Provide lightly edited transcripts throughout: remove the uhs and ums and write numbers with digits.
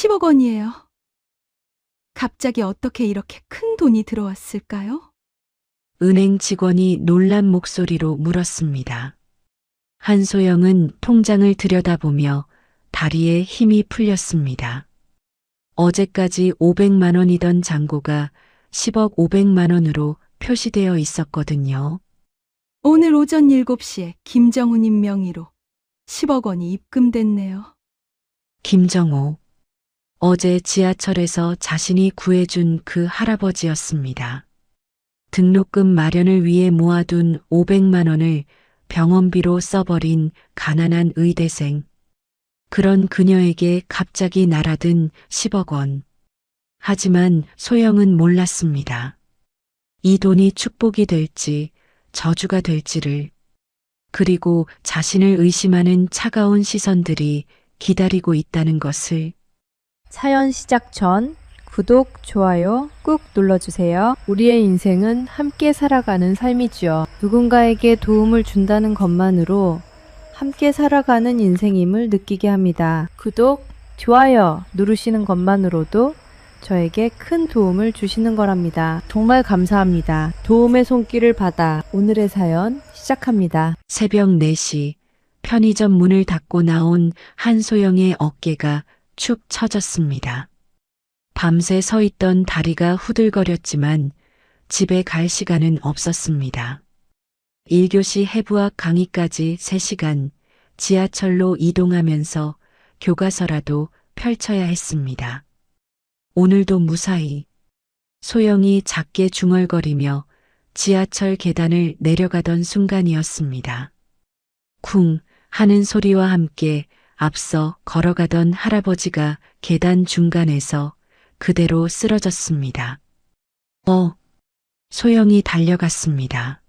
10억 원이에요. 갑자기 어떻게 이렇게 큰 돈이 들어왔을까요? 은행 직원이 놀란 목소리로 물었습니다. 한소영은 통장을 들여다보며 다리에 힘이 풀렸습니다. 어제까지 500만 원이던 잔고가 10억 500만 원으로 표시되어 있었거든요. 오늘 오전 7시에 김정우님 명의로 10억 원이 입금됐네요. 김정호. 어제 지하철에서 자신이 구해준 그 할아버지였습니다. 등록금 마련을 위해 모아둔 500만 원을 병원비로 써버린 가난한 의대생. 그런 그녀에게 갑자기 날아든 10억 원. 하지만 소영은 몰랐습니다. 이 돈이 축복이 될지 저주가 될지를. 그리고 자신을 의심하는 차가운 시선들이 기다리고 있다는 것을. 사연 시작 전 구독, 좋아요 꾹 눌러주세요. 우리의 인생은 함께 살아가는 삶이지요. 누군가에게 도움을 준다는 것만으로 함께 살아가는 인생임을 느끼게 합니다. 구독, 좋아요 누르시는 것만으로도 저에게 큰 도움을 주시는 거랍니다. 정말 감사합니다. 도움의 손길을 받아 오늘의 사연 시작합니다. 새벽 4시 편의점 문을 닫고 나온 한소영의 어깨가 축 처졌습니다. 밤새 서 있던 다리가 후들거렸지만 집에 갈 시간은 없었습니다. 1교시 해부학 강의까지 3시간 지하철로 이동하면서 교과서라도 펼쳐야 했습니다. 오늘도 무사히. 소영이 작게 중얼거리며 지하철 계단을 내려가던 순간이었습니다. 쿵 하는 소리와 함께 앞서 걸어가던 할아버지가 계단 중간에서 그대로 쓰러졌습니다. 소영이 달려갔습니다.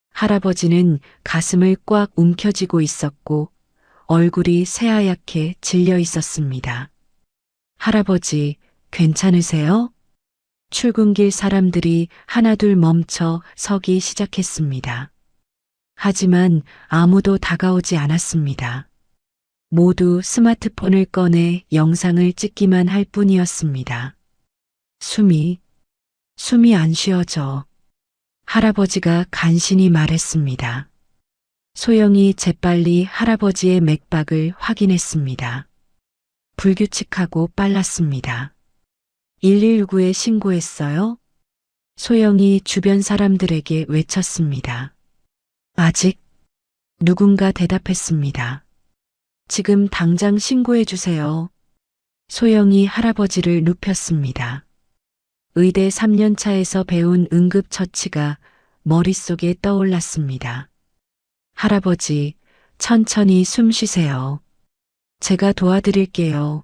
할아버지는 가슴을 꽉 움켜쥐고 있었고 얼굴이 새하얗게 질려 있었습니다. 할아버지, 괜찮으세요? 출근길 사람들이 하나둘 멈춰 서기 시작했습니다. 하지만 아무도 다가오지 않았습니다. 모두 스마트폰을 꺼내 영상을 찍기만 할 뿐이었습니다. 숨이 안 쉬어져. 할아버지가 간신히 말했습니다. 소영이 재빨리 할아버지의 맥박을 확인했습니다. 불규칙하고 빨랐습니다. 119에 신고했어요? 소영이 주변 사람들에게 외쳤습니다. 아직? 누군가 대답했습니다. 지금 당장 신고해 주세요. 소영이 할아버지를 눕혔습니다. 의대 3년차에서 배운 응급처치가 머릿속에 떠올랐습니다. 할아버지, 천천히 숨 쉬세요. 제가 도와드릴게요.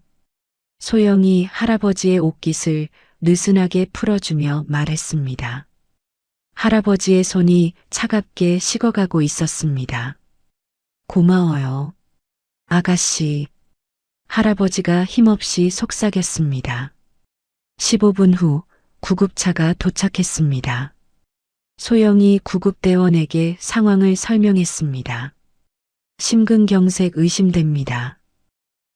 소영이 할아버지의 옷깃을 느슨하게 풀어주며 말했습니다. 할아버지의 손이 차갑게 식어가고 있었습니다. 고마워요. 아가씨. 할아버지가 힘없이 속삭였습니다. 15분 후 구급차가 도착했습니다. 소영이 구급대원에게 상황을 설명했습니다. 심근경색 의심됩니다.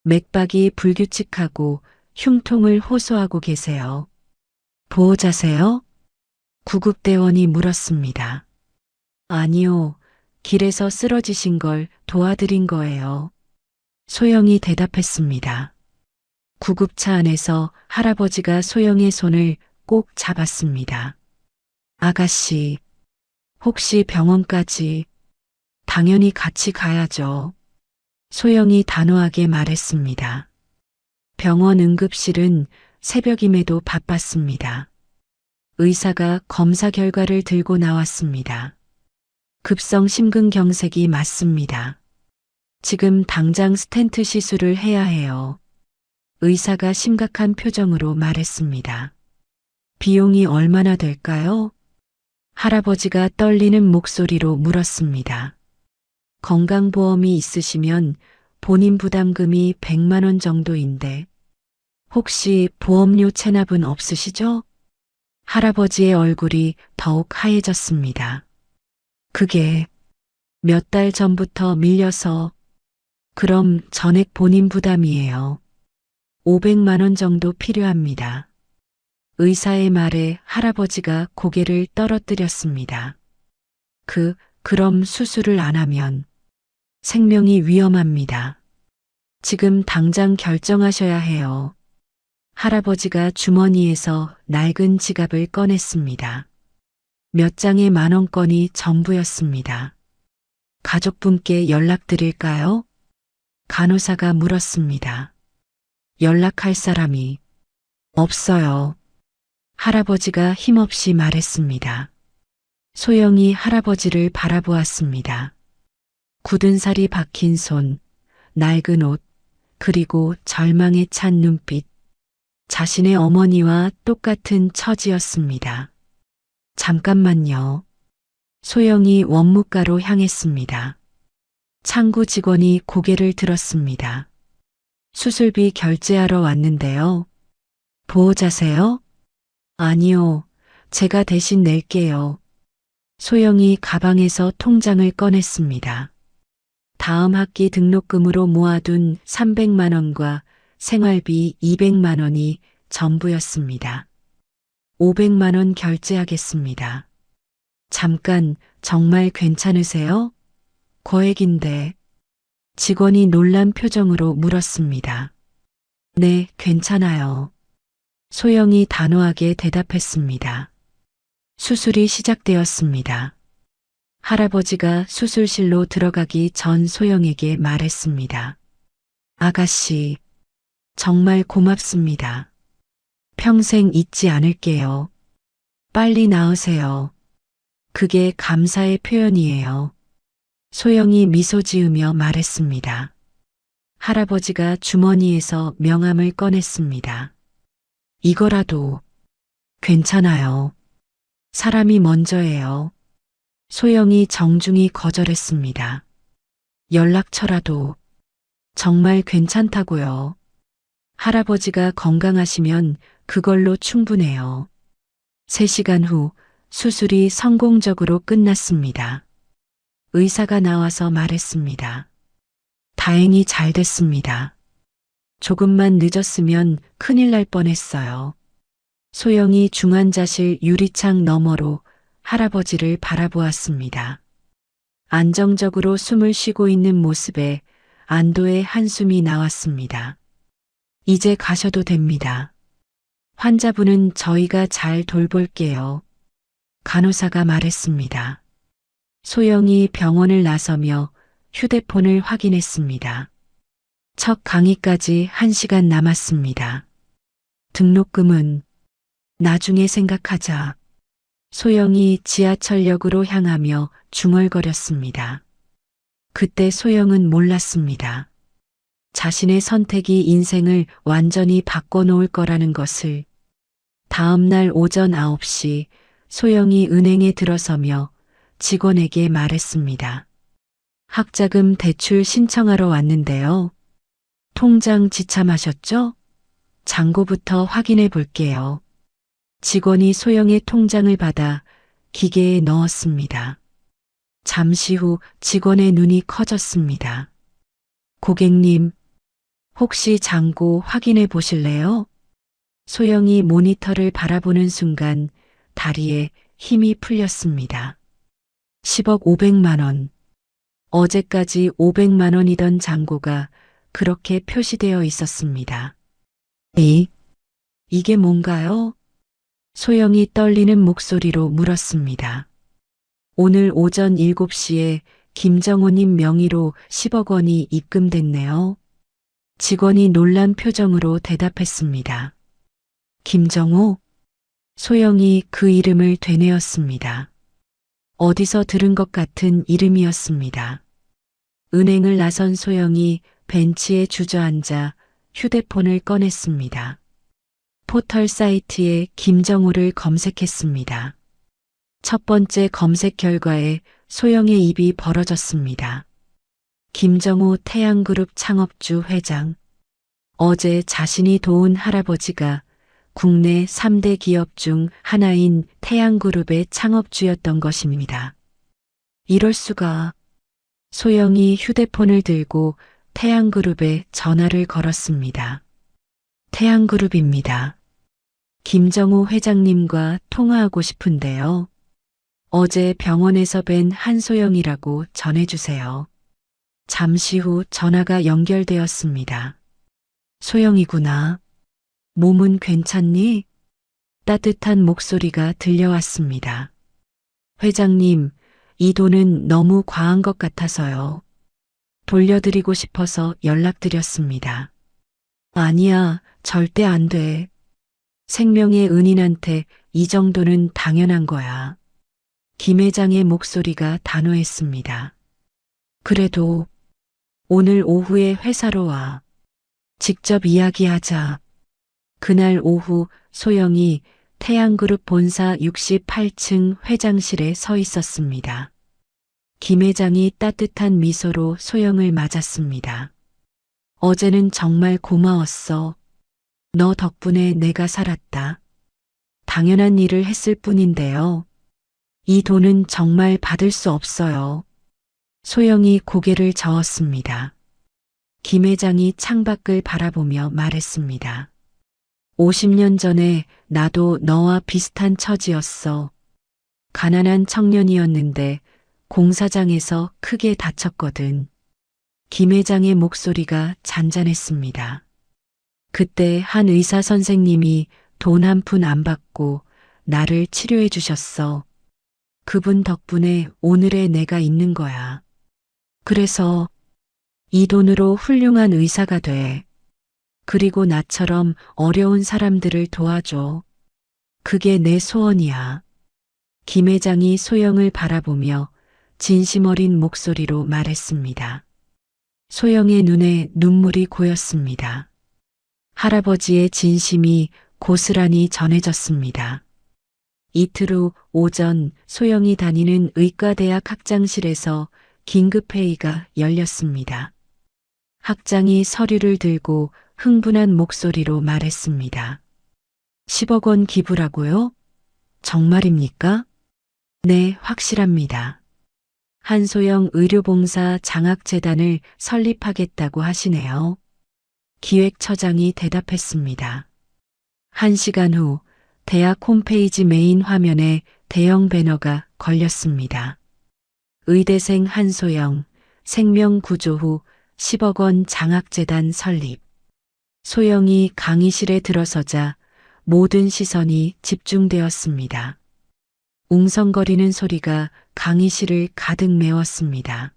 맥박이 불규칙하고 흉통을 호소하고 계세요. 보호자세요? 구급대원이 물었습니다. 아니요, 길에서 쓰러지신 걸 도와드린 거예요. 소영이 대답했습니다. 구급차 안에서 할아버지가 소영의 손을 꼭 잡았습니다. 아가씨, 혹시 병원까지? 당연히 같이 가야죠. 소영이 단호하게 말했습니다. 병원 응급실은 새벽임에도 바빴습니다. 의사가 검사 결과를 들고 나왔습니다. 급성 심근경색이 맞습니다. 지금 당장 스텐트 시술을 해야 해요. 의사가 심각한 표정으로 말했습니다. 비용이 얼마나 될까요? 할아버지가 떨리는 목소리로 물었습니다. 건강보험이 있으시면 본인 부담금이 100만 원 정도인데 혹시 보험료 체납은 없으시죠? 할아버지의 얼굴이 더욱 하얘졌습니다. 그게 몇 달 전부터 밀려서. 그럼 전액 본인 부담이에요. 500만 원 정도 필요합니다. 의사의 말에 할아버지가 고개를 떨어뜨렸습니다. 그럼 수술을 안 하면 생명이 위험합니다. 지금 당장 결정하셔야 해요. 할아버지가 주머니에서 낡은 지갑을 꺼냈습니다. 몇 장의 10,000원권이 전부였습니다. 가족분께 연락드릴까요? 간호사가 물었습니다. 연락할 사람이 없어요. 할아버지가 힘없이 말했습니다. 소영이 할아버지를 바라보았습니다. 굳은 살이 박힌 손, 낡은 옷, 그리고 절망에 찬 눈빛. 자신의 어머니와 똑같은 처지였습니다. 잠깐만요. 소영이 원무과로 향했습니다. 창구 직원이 고개를 들었습니다. 수술비 결제하러 왔는데요. 보호자세요? 아니요. 제가 대신 낼게요. 소영이 가방에서 통장을 꺼냈습니다. 다음 학기 등록금으로 모아둔 300만 원과 생활비 200만 원이 전부였습니다. 500만 원 결제하겠습니다. 잠깐, 정말 괜찮으세요? 거액인데. 직원이 놀란 표정으로 물었습니다. 네, 괜찮아요. 소영이 단호하게 대답했습니다. 수술이 시작되었습니다. 할아버지가 수술실로 들어가기 전 소영에게 말했습니다. 아가씨, 정말 고맙습니다. 평생 잊지 않을게요. 빨리 나으세요. 그게 감사의 표현이에요. 소영이 미소 지으며 말했습니다. 할아버지가 주머니에서 명함을 꺼냈습니다. 이거라도 괜찮아요. 사람이 먼저예요. 소영이 정중히 거절했습니다. 연락처라도 정말 괜찮다고요. 할아버지가 건강하시면 그걸로 충분해요. 3시간 후 수술이 성공적으로 끝났습니다. 의사가 나와서 말했습니다. 다행히 잘 됐습니다. 조금만 늦었으면 큰일 날 뻔했어요. 소영이 중환자실 유리창 너머로 할아버지를 바라보았습니다. 안정적으로 숨을 쉬고 있는 모습에 안도의 한숨이 나왔습니다. 이제 가셔도 됩니다. 환자분은 저희가 잘 돌볼게요. 간호사가 말했습니다. 소영이 병원을 나서며 휴대폰을 확인했습니다. 첫 강의까지 1시간 남았습니다. 등록금은 나중에 생각하자. 소영이 지하철역으로 향하며 중얼거렸습니다. 그때 소영은 몰랐습니다. 자신의 선택이 인생을 완전히 바꿔놓을 거라는 것을. 다음 날 오전 9시 소영이 은행에 들어서며 직원에게 말했습니다. 학자금 대출 신청하러 왔는데요. 통장 지참하셨죠? 잔고부터 확인해 볼게요. 직원이 소영의 통장을 받아 기계에 넣었습니다. 잠시 후 직원의 눈이 커졌습니다. 고객님, 혹시 잔고 확인해 보실래요? 소영이 모니터를 바라보는 순간 다리에 힘이 풀렸습니다. 10억 500만 원. 어제까지 500만 원이던 잔고가 그렇게 표시되어 있었습니다. 이게 뭔가요? 소영이 떨리는 목소리로 물었습니다. 오늘 오전 7시에 김정호님 명의로 10억 원이 입금됐네요. 직원이 놀란 표정으로 대답했습니다. 김정호? 소영이 그 이름을 되뇌었습니다. 어디서 들은 것 같은 이름이었습니다. 은행을 나선 소영이 벤치에 주저앉아 휴대폰을 꺼냈습니다. 포털 사이트에 김정호를 검색했습니다. 첫 번째 검색 결과에 소영의 입이 벌어졌습니다. 김정호 태양그룹 창업주 회장. 어제 자신이 도운 할아버지가 국내 3대 기업 중 하나인 태양그룹의 창업주였던 것입니다. 이럴 수가. 소영이 휴대폰을 들고 태양그룹에 전화를 걸었습니다. 태양그룹입니다. 김정호 회장님과 통화하고 싶은데요. 어제 병원에서 뵌 한소영이라고 전해주세요. 잠시 후 전화가 연결되었습니다. 소영이구나. 몸은 괜찮니? 따뜻한 목소리가 들려왔습니다. 회장님, 이 돈은 너무 과한 것 같아서요. 돌려드리고 싶어서 연락드렸습니다. 아니야, 절대 안 돼. 생명의 은인한테 이 정도는 당연한 거야. 김 회장의 목소리가 단호했습니다. 그래도 오늘 오후에 회사로 와. 직접 이야기하자. 그날 오후 소영이 태양그룹 본사 68층 회장실에 서 있었습니다. 김 회장이 따뜻한 미소로 소영을 맞았습니다. 어제는 정말 고마웠어. 너 덕분에 내가 살았다. 당연한 일을 했을 뿐인데요. 이 돈은 정말 받을 수 없어요. 소영이 고개를 저었습니다. 김 회장이 창밖을 바라보며 말했습니다. 50년 전에 나도 너와 비슷한 처지였어. 가난한 청년이었는데 공사장에서 크게 다쳤거든. 김 회장의 목소리가 잔잔했습니다. 그때 한 의사 선생님이 돈 한 푼 안 받고 나를 치료해 주셨어. 그분 덕분에 오늘의 내가 있는 거야. 그래서 이 돈으로 훌륭한 의사가 돼. 그리고 나처럼 어려운 사람들을 도와줘. 그게 내 소원이야. 김 회장이 소영을 바라보며 진심 어린 목소리로 말했습니다. 소영의 눈에 눈물이 고였습니다. 할아버지의 진심이 고스란히 전해졌습니다. 이틀 후 오전 소영이 다니는 의과대학 학장실에서 긴급회의가 열렸습니다. 학장이 서류를 들고 흥분한 목소리로 말했습니다. 10억 원 기부라고요? 정말입니까? 네, 확실합니다. 한소영 의료봉사 장학재단을 설립하겠다고 하시네요. 기획처장이 대답했습니다. 1시간 후 대학 홈페이지 메인 화면에 대형 배너가 걸렸습니다. 의대생 한소영, 생명구조 후 10억 원 장학재단 설립. 소영이 강의실에 들어서자 모든 시선이 집중되었습니다. 웅성거리는 소리가 강의실을 가득 메웠습니다.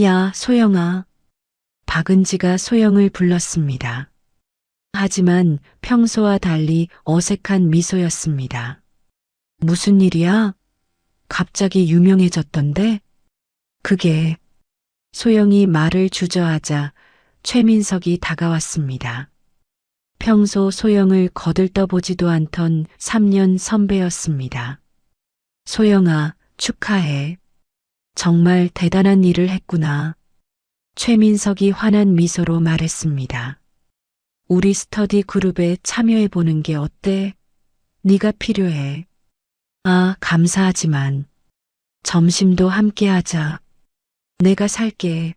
야, 소영아. 박은지가 소영을 불렀습니다. 하지만 평소와 달리 어색한 미소였습니다. 무슨 일이야? 갑자기 유명해졌던데? 그게 소영이 말을 주저하자 최민석이 다가왔습니다. 평소 소영을 거들떠보지도 않던 3년 선배였습니다. 소영아, 축하해. 정말 대단한 일을 했구나. 최민석이 환한 미소로 말했습니다. 우리 스터디 그룹에 참여해보는 게 어때? 네가 필요해. 아, 감사하지만 점심도 함께 하자. 내가 살게.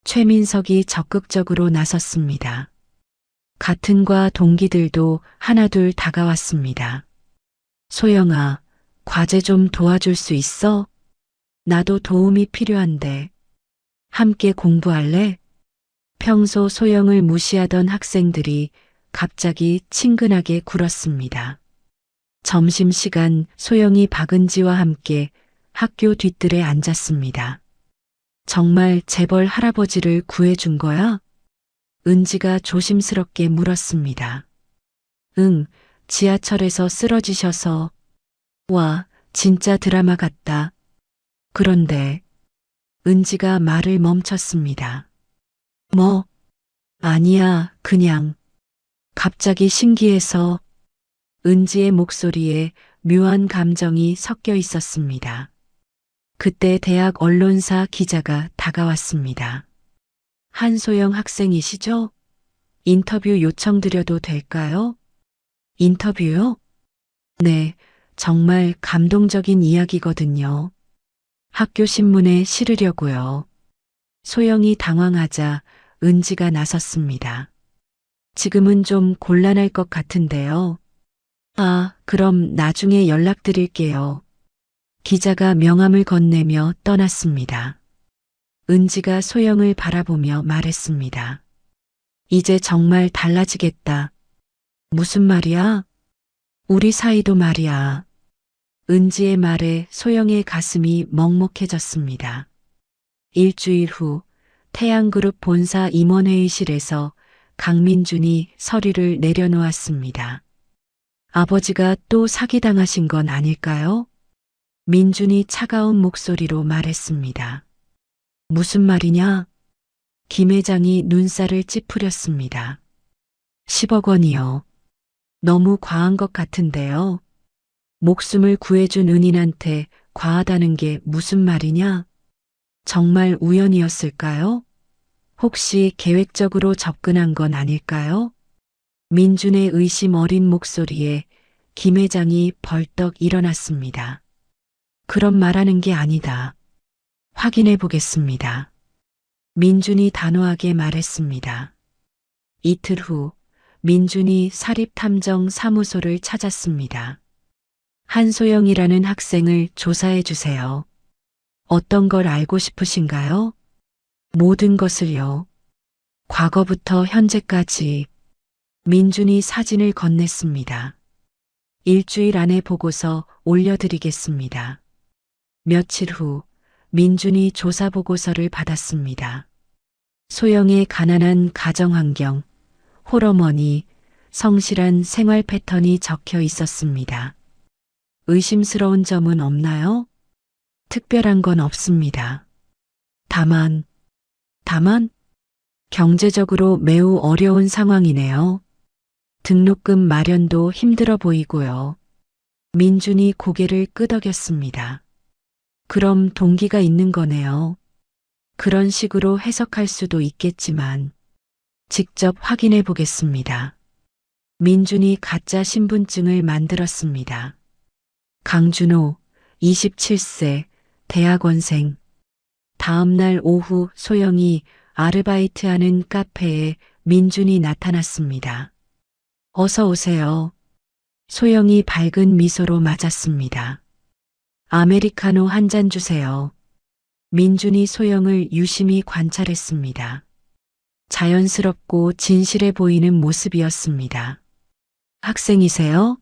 최민석이 적극적으로 나섰습니다. 같은 과 동기들도 하나둘 다가왔습니다. 소영아, 과제 좀 도와줄 수 있어? 나도 도움이 필요한데. 함께 공부할래? 평소 소영을 무시하던 학생들이 갑자기 친근하게 굴었습니다. 점심시간 소영이 박은지와 함께 학교 뒷뜰에 앉았습니다. 정말 재벌 할아버지를 구해준 거야? 은지가 조심스럽게 물었습니다. 응, 지하철에서 쓰러지셔서. 와, 진짜 드라마 같다. 그런데 은지가 말을 멈췄습니다. 뭐? 아니야, 그냥. 갑자기 신기해서. 은지의 목소리에 묘한 감정이 섞여 있었습니다. 그때 대학 언론사 기자가 다가왔습니다. 한소영 학생이시죠? 인터뷰 요청드려도 될까요? 인터뷰요? 네, 정말 감동적인 이야기거든요. 학교 신문에 실으려고요. 소영이 당황하자 은지가 나섰습니다. 지금은 좀 곤란할 것 같은데요. 아, 그럼 나중에 연락드릴게요. 기자가 명함을 건네며 떠났습니다. 은지가 소영을 바라보며 말했습니다. 이제 정말 달라지겠다. 무슨 말이야? 우리 사이도 말이야. 은지의 말에 소영의 가슴이 먹먹해졌습니다. 일주일 후 태양그룹 본사 임원회의실에서 강민준이 서류를 내려놓았습니다. 아버지가 또 사기당하신 건 아닐까요? 민준이 차가운 목소리로 말했습니다. 무슨 말이냐? 김 회장이 눈살을 찌푸렸습니다. 10억 원이요. 너무 과한 것 같은데요. 목숨을 구해준 은인한테 과하다는 게 무슨 말이냐? 정말 우연이었을까요? 혹시 계획적으로 접근한 건 아닐까요? 민준의 의심 어린 목소리에 김 회장이 벌떡 일어났습니다. 그런 말하는 게 아니다. 확인해 보겠습니다. 민준이 단호하게 말했습니다. 이틀 후 민준이 사립탐정 사무소를 찾았습니다. 한소영이라는 학생을 조사해 주세요. 어떤 걸 알고 싶으신가요? 모든 것을요. 과거부터 현재까지. 민준이 사진을 건넸습니다. 일주일 안에 보고서 올려드리겠습니다. 며칠 후 민준이 조사 보고서를 받았습니다. 소영의 가난한 가정환경, 홀어머니, 성실한 생활 패턴이 적혀 있었습니다. 의심스러운 점은 없나요? 특별한 건 없습니다. 다만, 경제적으로 매우 어려운 상황이네요. 등록금 마련도 힘들어 보이고요. 민준이 고개를 끄덕였습니다. 그럼 동기가 있는 거네요. 그런 식으로 해석할 수도 있겠지만 직접 확인해 보겠습니다. 민준이 가짜 신분증을 만들었습니다. 강준호, 27세, 대학원생. 다음 날 오후 소영이 아르바이트하는 카페에 민준이 나타났습니다. 어서 오세요. 소영이 밝은 미소로 맞았습니다. 아메리카노 한 잔 주세요. 민준이 소영을 유심히 관찰했습니다. 자연스럽고 진실해 보이는 모습이었습니다. 학생이세요?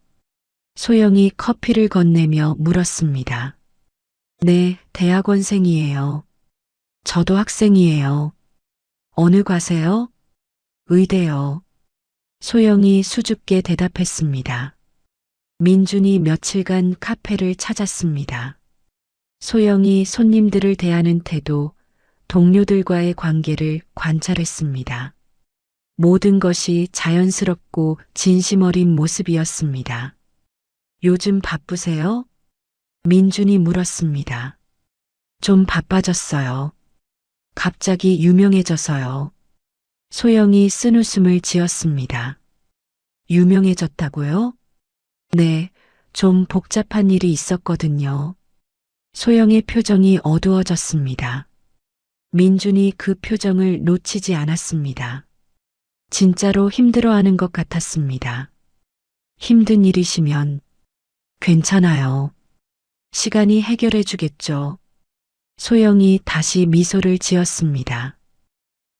소영이 커피를 건네며 물었습니다. 네, 대학원생이에요. 저도 학생이에요. 어느 과세요? 의대요. 소영이 수줍게 대답했습니다. 민준이 며칠간 카페를 찾았습니다. 소영이 손님들을 대하는 태도, 동료들과의 관계를 관찰했습니다. 모든 것이 자연스럽고 진심 어린 모습이었습니다. 요즘 바쁘세요? 민준이 물었습니다. 좀 바빠졌어요. 갑자기 유명해져서요. 소영이 쓴웃음을 지었습니다. 유명해졌다고요? 네, 좀 복잡한 일이 있었거든요. 소영의 표정이 어두워졌습니다. 민준이 그 표정을 놓치지 않았습니다. 진짜로 힘들어하는 것 같았습니다. 힘든 일이시면 괜찮아요. 시간이 해결해 주겠죠. 소영이 다시 미소를 지었습니다.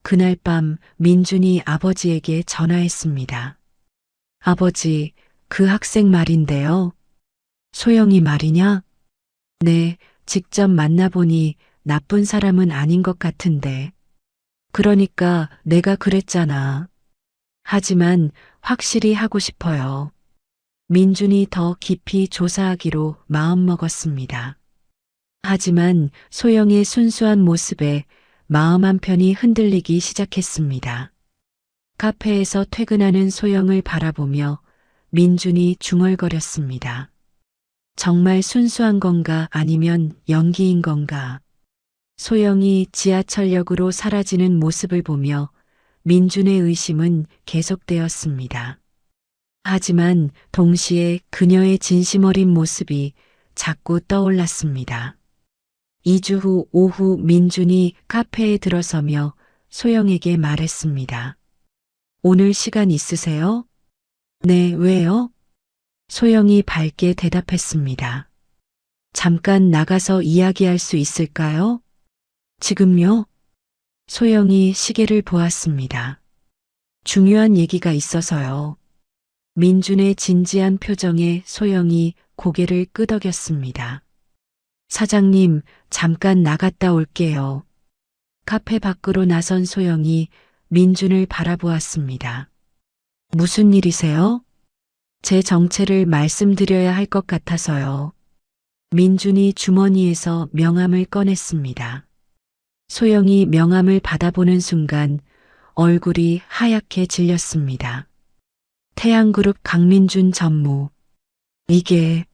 그날 밤 민준이 아버지에게 전화했습니다. 아버지, 그 학생 말인데요. 소영이 말이냐? 네, 직접 만나보니 나쁜 사람은 아닌 것 같은데. 그러니까 내가 그랬잖아. 하지만 확실히 하고 싶어요. 민준이 더 깊이 조사하기로 마음먹었습니다. 하지만 소영의 순수한 모습에 마음 한편이 흔들리기 시작했습니다. 카페에서 퇴근하는 소영을 바라보며 민준이 중얼거렸습니다. 정말 순수한 건가 아니면 연기인 건가? 소영이 지하철역으로 사라지는 모습을 보며 민준의 의심은 계속되었습니다. 하지만 동시에 그녀의 진심 어린 모습이 자꾸 떠올랐습니다. 2주 후 오후 민준이 카페에 들어서며 소영에게 말했습니다. 오늘 시간 있으세요? 네, 왜요? 소영이 밝게 대답했습니다. 잠깐 나가서 이야기할 수 있을까요? 지금요? 소영이 시계를 보았습니다. 중요한 얘기가 있어서요. 민준의 진지한 표정에 소영이 고개를 끄덕였습니다. 사장님, 잠깐 나갔다 올게요. 카페 밖으로 나선 소영이 민준을 바라보았습니다. 무슨 일이세요? 제 정체를 말씀드려야 할 것 같아서요. 민준이 주머니에서 명함을 꺼냈습니다. 소영이 명함을 받아보는 순간 얼굴이 하얗게 질렸습니다. 태양그룹 강민준 전무. 이게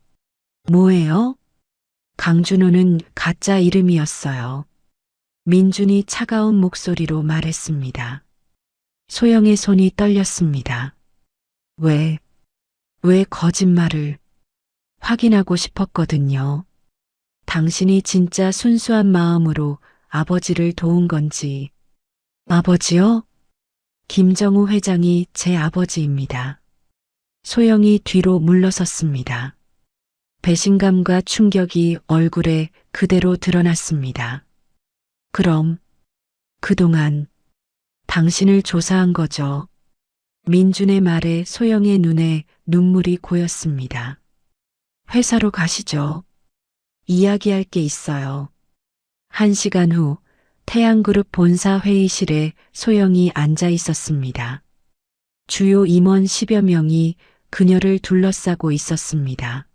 뭐예요? 강준호는 가짜 이름이었어요. 민준이 차가운 목소리로 말했습니다. 소영의 손이 떨렸습니다. 왜 거짓말을? 확인하고 싶었거든요. 당신이 진짜 순수한 마음으로 아버지를 도운 건지. 아버지요? 김정우 회장이 제 아버지입니다. 소영이 뒤로 물러섰습니다. 배신감과 충격이 얼굴에 그대로 드러났습니다. 그럼 그동안 당신을 조사한 거죠. 민준의 말에 소영의 눈에 눈물이 고였습니다. 회사로 가시죠. 이야기할 게 있어요. 1시간 후 태양그룹 본사 회의실에 소영이 앉아 있었습니다. 주요 임원 10여 명이 그녀를 둘러싸고 있었습니다.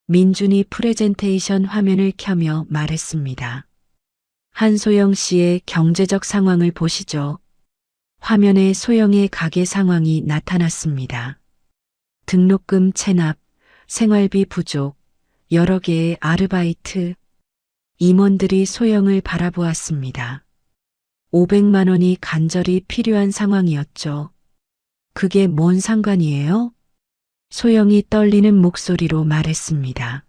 민준이 프레젠테이션 화면을 켜며 말했습니다. 한소영 씨의 경제적 상황을 보시죠. 화면에 소영의 가게 상황이 나타났습니다. 등록금 체납, 생활비 부족, 여러 개의 아르바이트. 임원들이 소영을 바라보았습니다. 500만 원이 간절히 필요한 상황이었죠. 그게 뭔 상관이에요? 소영이 떨리는 목소리로 말했습니다.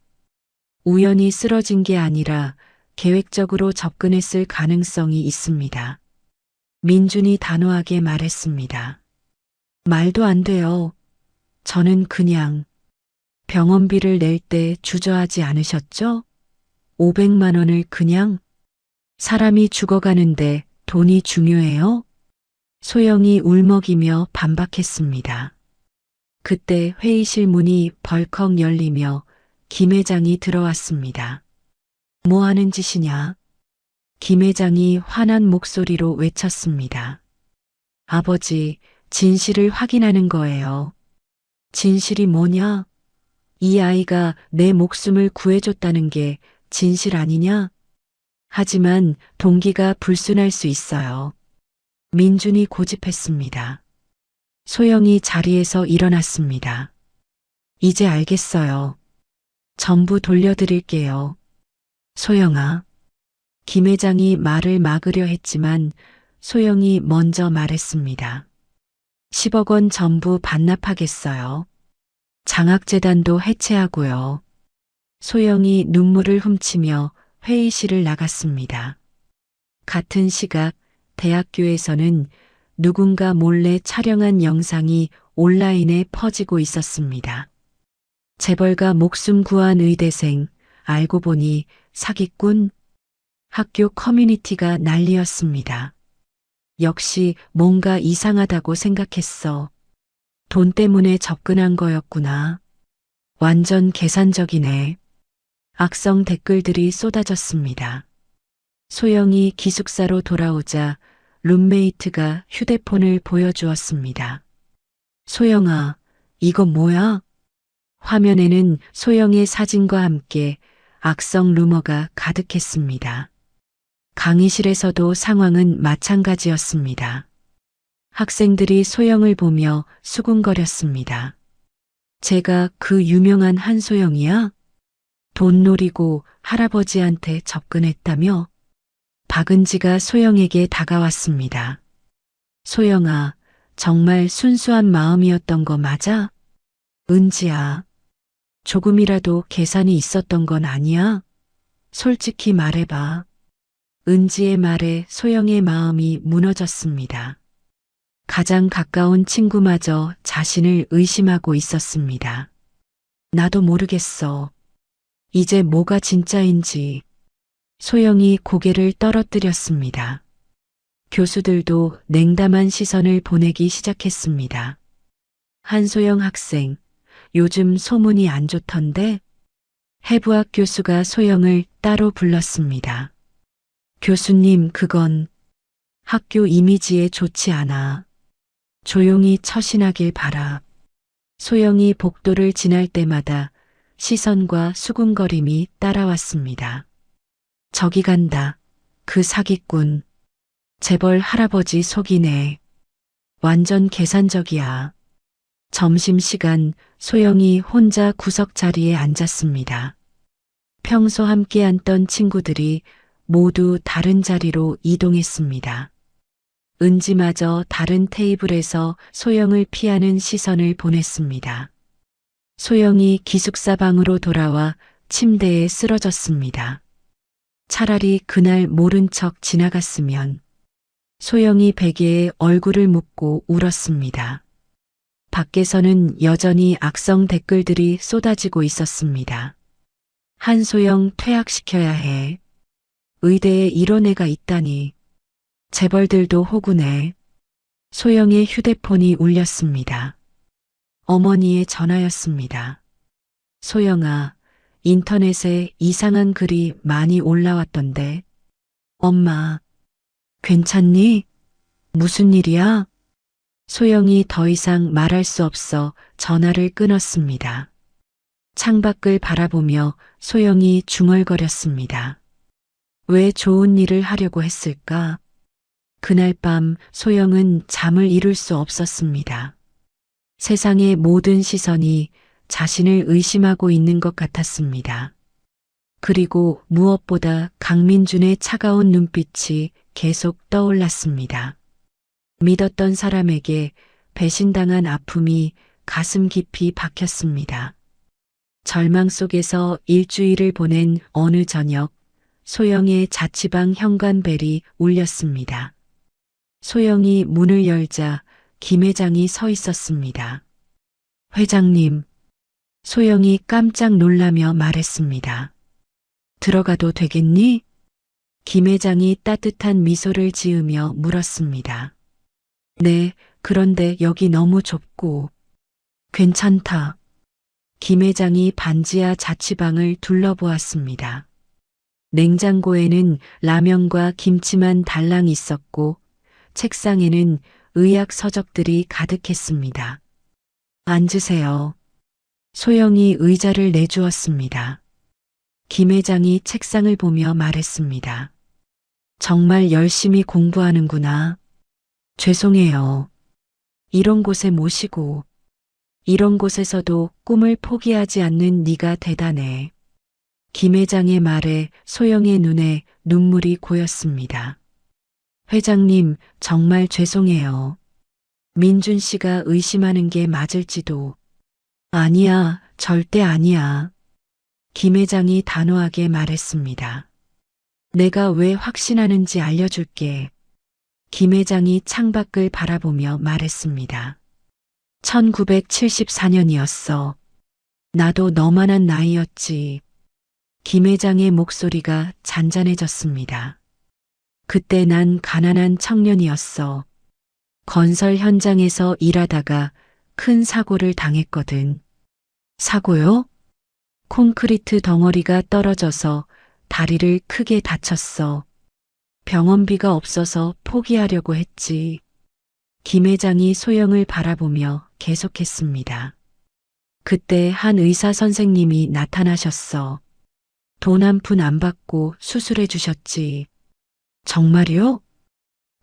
우연히 쓰러진 게 아니라 계획적으로 접근했을 가능성이 있습니다. 민준이 단호하게 말했습니다. 말도 안 돼요. 저는 그냥 병원비를 낼 때 주저하지 않으셨죠? 500만 원을 그냥? 사람이 죽어가는데 돈이 중요해요? 소영이 울먹이며 반박했습니다. 그때 회의실 문이 벌컥 열리며 김 회장이 들어왔습니다. 뭐 하는 짓이냐? 김 회장이 화난 목소리로 외쳤습니다. 아버지, 진실을 확인하는 거예요. 진실이 뭐냐? 이 아이가 내 목숨을 구해줬다는 게 진실 아니냐? 하지만 동기가 불순할 수 있어요. 민준이 고집했습니다. 소영이 자리에서 일어났습니다. 이제 알겠어요. 전부 돌려드릴게요. 소영아. 김 회장이 말을 막으려 했지만 소영이 먼저 말했습니다. 10억 원 전부 반납하겠어요. 장학재단도 해체하고요. 소영이 눈물을 훔치며 회의실을 나갔습니다. 같은 시각 대학교에서는 누군가 몰래 촬영한 영상이 온라인에 퍼지고 있었습니다. 재벌가 목숨 구한 의대생, 알고 보니 사기꾼? 학교 커뮤니티가 난리였습니다. 역시 뭔가 이상하다고 생각했어. 돈 때문에 접근한 거였구나. 완전 계산적이네. 악성 댓글들이 쏟아졌습니다. 소영이 기숙사로 돌아오자 룸메이트가 휴대폰을 보여주었습니다. 소영아, 이거 뭐야? 화면에는 소영의 사진과 함께 악성 루머가 가득했습니다. 강의실에서도 상황은 마찬가지였습니다. 학생들이 소영을 보며 수군거렸습니다. 제가 그 유명한 한소영이야? 돈 노리고 할아버지한테 접근했다며? 박은지가 소영에게 다가왔습니다. 소영아, 정말 순수한 마음이었던 거 맞아? 은지야, 조금이라도 계산이 있었던 건 아니야? 솔직히 말해봐. 은지의 말에 소영의 마음이 무너졌습니다. 가장 가까운 친구마저 자신을 의심하고 있었습니다. 나도 모르겠어. 이제 뭐가 진짜인지. 소영이 고개를 떨어뜨렸습니다. 교수들도 냉담한 시선을 보내기 시작했습니다. 한소영 학생, 요즘 소문이 안 좋던데? 해부학 교수가 소영을 따로 불렀습니다. 교수님, 그건 학교 이미지에 좋지 않아. 조용히 처신하길 바라. 소영이 복도를 지날 때마다 시선과 수군거림이 따라왔습니다. 저기 간다. 그 사기꾼. 재벌 할아버지 속이네. 완전 계산적이야. 점심시간 소영이 혼자 구석 자리에 앉았습니다. 평소 함께 앉던 친구들이 모두 다른 자리로 이동했습니다. 은지마저 다른 테이블에서 소영을 피하는 시선을 보냈습니다. 소영이 기숙사 방으로 돌아와 침대에 쓰러졌습니다. 차라리 그날 모른 척 지나갔으면. 소영이 베개에 얼굴을 묻고 울었습니다. 밖에서는 여전히 악성 댓글들이 쏟아지고 있었습니다. 한소영 퇴학시켜야 해. 의대에 이런 애가 있다니. 재벌들도 호구네. 소영의 휴대폰이 울렸습니다. 어머니의 전화였습니다. 소영아, 인터넷에 이상한 글이 많이 올라왔던데. 엄마, 괜찮니? 무슨 일이야? 소영이 더 이상 말할 수 없어 전화를 끊었습니다. 창밖을 바라보며 소영이 중얼거렸습니다. 왜 좋은 일을 하려고 했을까? 그날 밤 소영은 잠을 이룰 수 없었습니다. 세상의 모든 시선이 자신을 의심하고 있는 것 같았습니다. 그리고 무엇보다 강민준의 차가운 눈빛이 계속 떠올랐습니다. 믿었던 사람에게 배신당한 아픔이 가슴 깊이 박혔습니다. 절망 속에서 일주일을 보낸 어느 저녁, 소영의 자취방 현관벨이 울렸습니다. 소영이 문을 열자 김 회장이 서 있었습니다. 회장님, 소영이 깜짝 놀라며 말했습니다. 들어가도 되겠니? 김 회장이 따뜻한 미소를 지으며 물었습니다. 네, 그런데 여기 너무 좁고. 괜찮다. 김 회장이 반지하 자취방을 둘러보았습니다. 냉장고에는 라면과 김치만 달랑 있었고 책상에는 의학 서적들이 가득했습니다. 앉으세요. 소영이 의자를 내주었습니다. 김 회장이 책상을 보며 말했습니다. 정말 열심히 공부하는구나. 죄송해요. 이런 곳에 모시고 이런 곳에서도 꿈을 포기하지 않는 네가 대단해. 김 회장의 말에 소영의 눈에 눈물이 고였습니다. 회장님, 정말 죄송해요. 민준 씨가 의심하는 게 맞을지도. 아니야, 절대 아니야. 김 회장이 단호하게 말했습니다. 내가 왜 확신하는지 알려줄게. 김 회장이 창밖을 바라보며 말했습니다. 1974년이었어. 나도 너만한 나이였지. 김 회장의 목소리가 잔잔해졌습니다. 그때 난 가난한 청년이었어. 건설 현장에서 일하다가 큰 사고를 당했거든. 사고요? 콘크리트 덩어리가 떨어져서 다리를 크게 다쳤어. 병원비가 없어서 포기하려고 했지. 김 회장이 소영을 바라보며 계속했습니다. 그때 한 의사 선생님이 나타나셨어. 돈 한 푼 안 받고 수술해 주셨지. 정말요?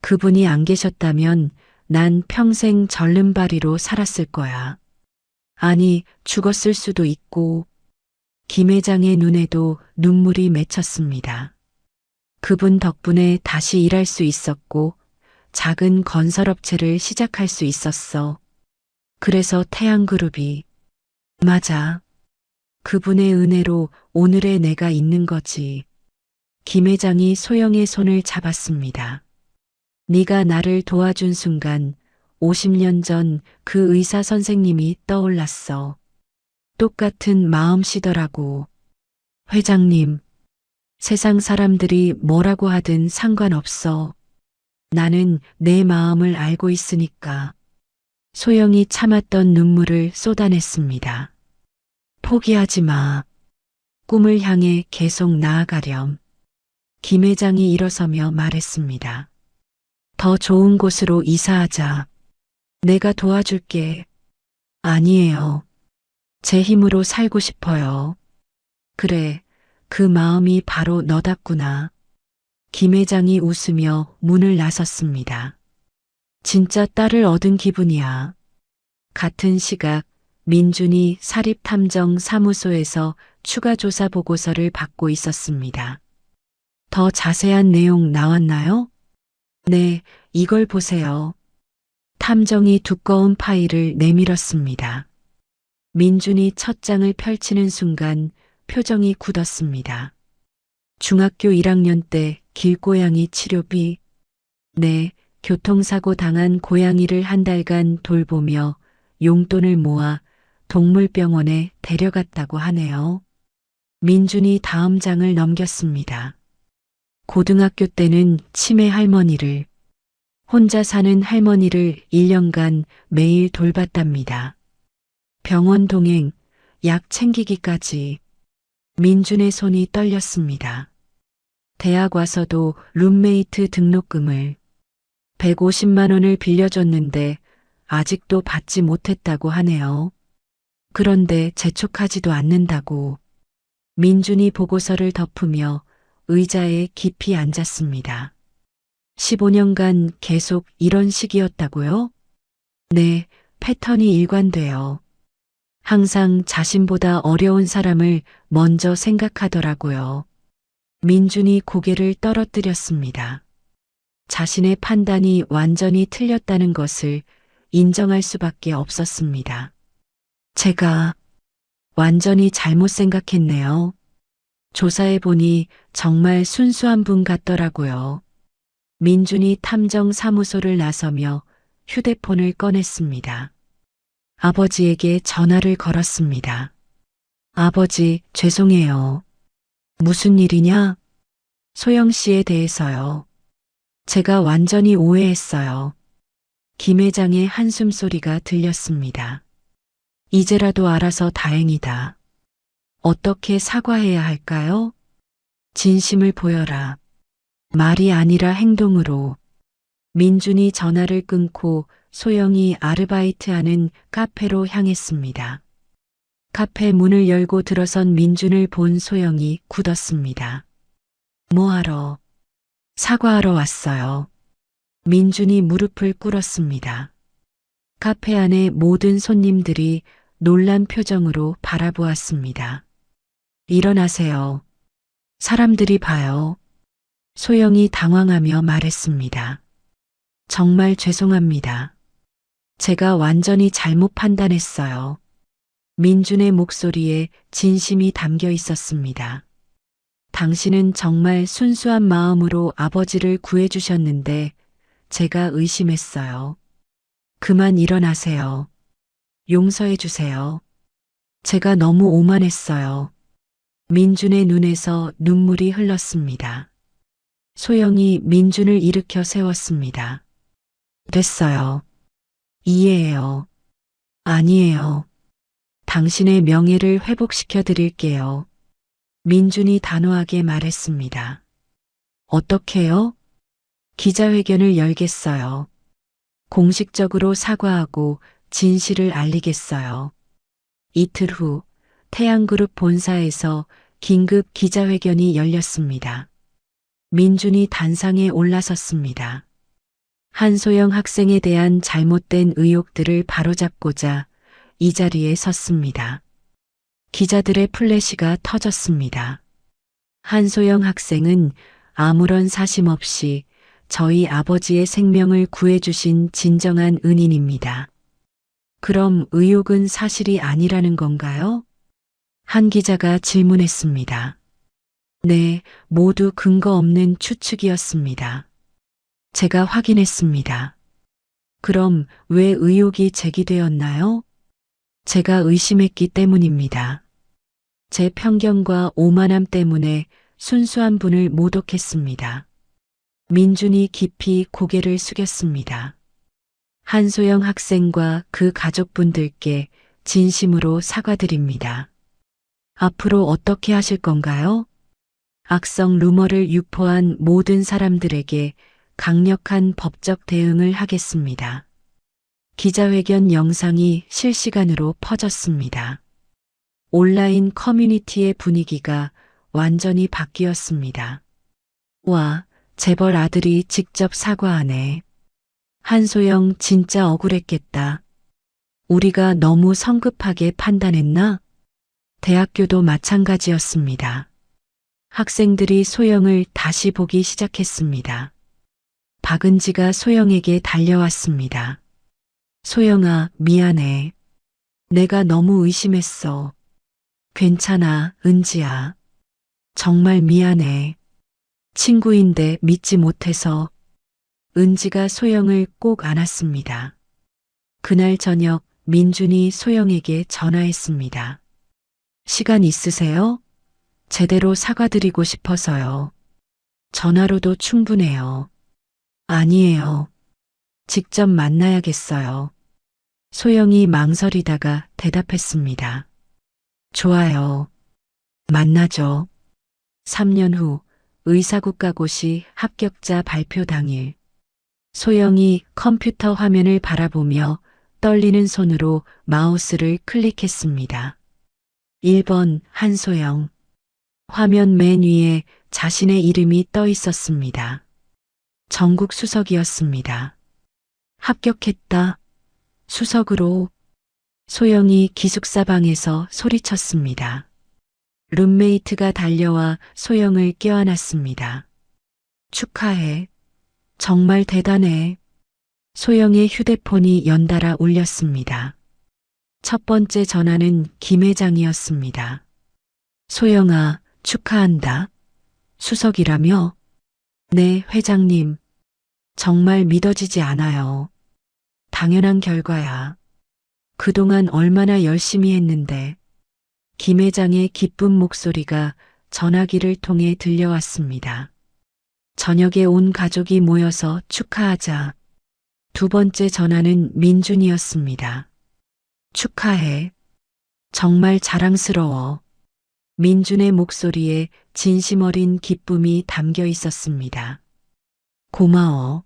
그분이 안 계셨다면 난 평생 절름발이로 살았을 거야. 아니, 죽었을 수도 있고. 김 회장의 눈에도 눈물이 맺혔습니다. 그분 덕분에 다시 일할 수 있었고 작은 건설업체를 시작할 수 있었어. 그래서 태양그룹이. 맞아. 그분의 은혜로 오늘의 내가 있는 거지. 김 회장이 소영의 손을 잡았습니다. 네가 나를 도와준 순간 50년 전 그 의사 선생님이 떠올랐어. 똑같은 마음씨더라고. 회장님, 세상 사람들이 뭐라고 하든 상관없어. 나는 내 마음을 알고 있으니까. 소영이 참았던 눈물을 쏟아냈습니다. 포기하지 마. 꿈을 향해 계속 나아가렴. 김 회장이 일어서며 말했습니다. 더 좋은 곳으로 이사하자. 내가 도와줄게. 아니에요. 제 힘으로 살고 싶어요. 그래, 그 마음이 바로 너답구나. 김 회장이 웃으며 문을 나섰습니다. 진짜 딸을 얻은 기분이야. 같은 시각 민준이 사립탐정사무소에서 추가 조사 보고서를 받고 있었습니다. 더 자세한 내용 나왔나요? 네, 이걸 보세요. 탐정이 두꺼운 파일을 내밀었습니다. 민준이 첫 장을 펼치는 순간 표정이 굳었습니다. 중학교 1학년 때 길고양이 치료비. 네, 교통사고 당한 고양이를 한 달간 돌보며 용돈을 모아 동물병원에 데려갔다고 하네요. 민준이 다음 장을 넘겼습니다. 고등학교 때는 치매 할머니를, 혼자 사는 할머니를 1년간 매일 돌봤답니다. 병원 동행, 약 챙기기까지. 민준의 손이 떨렸습니다. 대학 와서도 룸메이트 등록금을 150만 원을 빌려줬는데 아직도 받지 못했다고 하네요. 그런데 재촉하지도 않는다고. 민준이 보고서를 덮으며 의자에 깊이 앉았습니다. 15년간 계속 이런 식이었다고요? 네, 패턴이 일관돼요. 항상 자신보다 어려운 사람을 먼저 생각하더라고요. 민준이 고개를 떨어뜨렸습니다. 자신의 판단이 완전히 틀렸다는 것을 인정할 수밖에 없었습니다. 제가 완전히 잘못 생각했네요. 조사해보니 정말 순수한 분 같더라고요. 민준이 탐정사무소를 나서며 휴대폰을 꺼냈습니다. 아버지에게 전화를 걸었습니다. 아버지, 죄송해요. 무슨 일이냐? 소영 씨에 대해서요. 제가 완전히 오해했어요. 김 회장의 한숨 소리가 들렸습니다. 이제라도 알아서 다행이다. 어떻게 사과해야 할까요? 진심을 보여라. 말이 아니라 행동으로. 민준이 전화를 끊고 소영이 아르바이트하는 카페로 향했습니다. 카페 문을 열고 들어선 민준을 본 소영이 굳었습니다. 뭐하러? 사과하러 왔어요. 민준이 무릎을 꿇었습니다. 카페 안의 모든 손님들이 놀란 표정으로 바라보았습니다. 일어나세요. 사람들이 봐요. 소영이 당황하며 말했습니다. 정말 죄송합니다. 제가 완전히 잘못 판단했어요. 민준의 목소리에 진심이 담겨 있었습니다. 당신은 정말 순수한 마음으로 아버지를 구해주셨는데 제가 의심했어요. 그만 일어나세요. 용서해 주세요. 제가 너무 오만했어요. 민준의 눈에서 눈물이 흘렀습니다. 소영이 민준을 일으켜 세웠습니다. 됐어요. 이해해요. 아니에요. 당신의 명예를 회복시켜 드릴게요. 민준이 단호하게 말했습니다. 어떻게요? 기자회견을 열겠어요. 공식적으로 사과하고 진실을 알리겠어요. 이틀 후 태양그룹 본사에서 긴급 기자회견이 열렸습니다. 민준이 단상에 올라섰습니다. 한소영 학생에 대한 잘못된 의혹들을 바로잡고자 이 자리에 섰습니다. 기자들의 플래시가 터졌습니다. 한소영 학생은 아무런 사심 없이 저희 아버지의 생명을 구해주신 진정한 은인입니다. 그럼 의혹은 사실이 아니라는 건가요? 한 기자가 질문했습니다. 네, 모두 근거 없는 추측이었습니다. 제가 확인했습니다. 그럼 왜 의혹이 제기되었나요? 제가 의심했기 때문입니다. 제 편견과 오만함 때문에 순수한 분을 모독했습니다. 민준이 깊이 고개를 숙였습니다. 한소영 학생과 그 가족분들께 진심으로 사과드립니다. 앞으로 어떻게 하실 건가요? 악성 루머를 유포한 모든 사람들에게 강력한 법적 대응을 하겠습니다. 기자회견 영상이 실시간으로 퍼졌습니다. 온라인 커뮤니티의 분위기가 완전히 바뀌었습니다. 와, 재벌 아들이 직접 사과하네. 한소영 진짜 억울했겠다. 우리가 너무 성급하게 판단했나? 대학교도 마찬가지였습니다. 학생들이 소영을 다시 보기 시작했습니다. 박은지가 소영에게 달려왔습니다. 소영아, 미안해. 내가 너무 의심했어. 괜찮아, 은지야. 정말 미안해. 친구인데 믿지 못해서. 은지가 소영을 꼭 안았습니다. 그날 저녁 민준이 소영에게 전화했습니다. 시간 있으세요? 제대로 사과드리고 싶어서요. 전화로도 충분해요. 아니에요. 직접 만나야겠어요. 소영이 망설이다가 대답했습니다. 좋아요. 만나죠. 3년 후 의사국가고시 합격자 발표 당일. 소영이 컴퓨터 화면을 바라보며 떨리는 손으로 마우스를 클릭했습니다. 1번 한소영. 화면 맨 위에 자신의 이름이 떠 있었습니다. 전국 수석이었습니다. 합격했다. 수석으로. 소영이 기숙사방에서 소리쳤습니다. 룸메이트가 달려와 소영을 껴안았습니다. 축하해. 정말 대단해. 소영의 휴대폰이 연달아 울렸습니다. 첫 번째 전화는 김 회장이었습니다. 소영아, 축하한다. 수석이라며? 네, 회장님. 정말 믿어지지 않아요. 당연한 결과야. 그동안 얼마나 열심히 했는데. 김 회장의 기쁜 목소리가 전화기를 통해 들려왔습니다. 저녁에 온 가족이 모여서 축하하자. 두 번째 전화는 민준이었습니다. 축하해. 정말 자랑스러워. 민준의 목소리에 진심 어린 기쁨이 담겨 있었습니다. 고마워.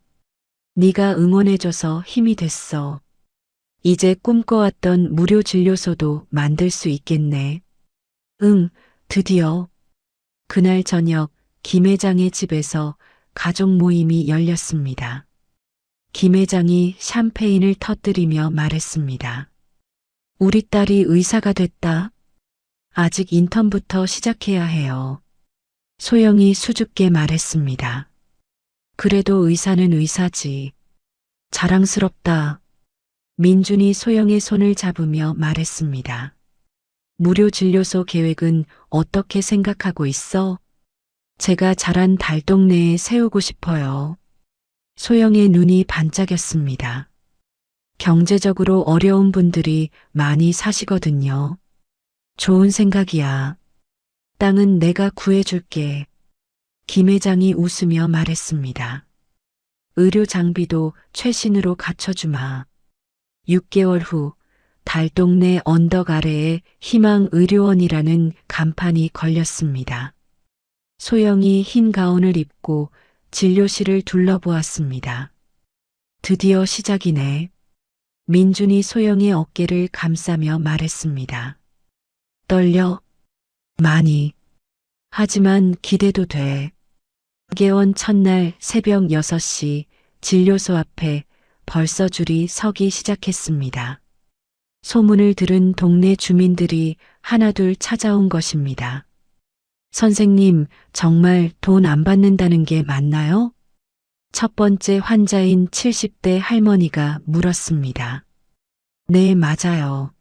네가 응원해줘서 힘이 됐어. 이제 꿈꿔왔던 무료 진료소도 만들 수 있겠네. 응, 드디어. 그날 저녁 김 회장의 집에서 가족 모임이 열렸습니다. 김 회장이 샴페인을 터뜨리며 말했습니다. 우리 딸이 의사가 됐다. 아직 인턴부터 시작해야 해요. 소영이 수줍게 말했습니다. 그래도 의사는 의사지. 자랑스럽다. 민준이 소영의 손을 잡으며 말했습니다. 무료 진료소 계획은 어떻게 생각하고 있어? 제가 자란 달동네에 세우고 싶어요. 소영의 눈이 반짝였습니다. 경제적으로 어려운 분들이 많이 사시거든요. 좋은 생각이야. 땅은 내가 구해줄게. 김 회장이 웃으며 말했습니다. 의료 장비도 최신으로 갖춰주마. 6개월 후 달동네 언덕 아래에 희망의료원이라는 간판이 걸렸습니다. 소영이 흰 가운을 입고 진료실을 둘러보았습니다. 드디어 시작이네. 민준이 소영의 어깨를 감싸며 말했습니다. 떨려? 많이. 하지만 기대도 돼. 개원 첫날 새벽 6시 진료소 앞에 벌써 줄이 서기 시작했습니다. 소문을 들은 동네 주민들이 하나둘 찾아온 것입니다. 선생님, 정말 돈 안 받는다는 게 맞나요? 첫 번째 환자인 70대 할머니가 물었습니다. 네, 맞아요.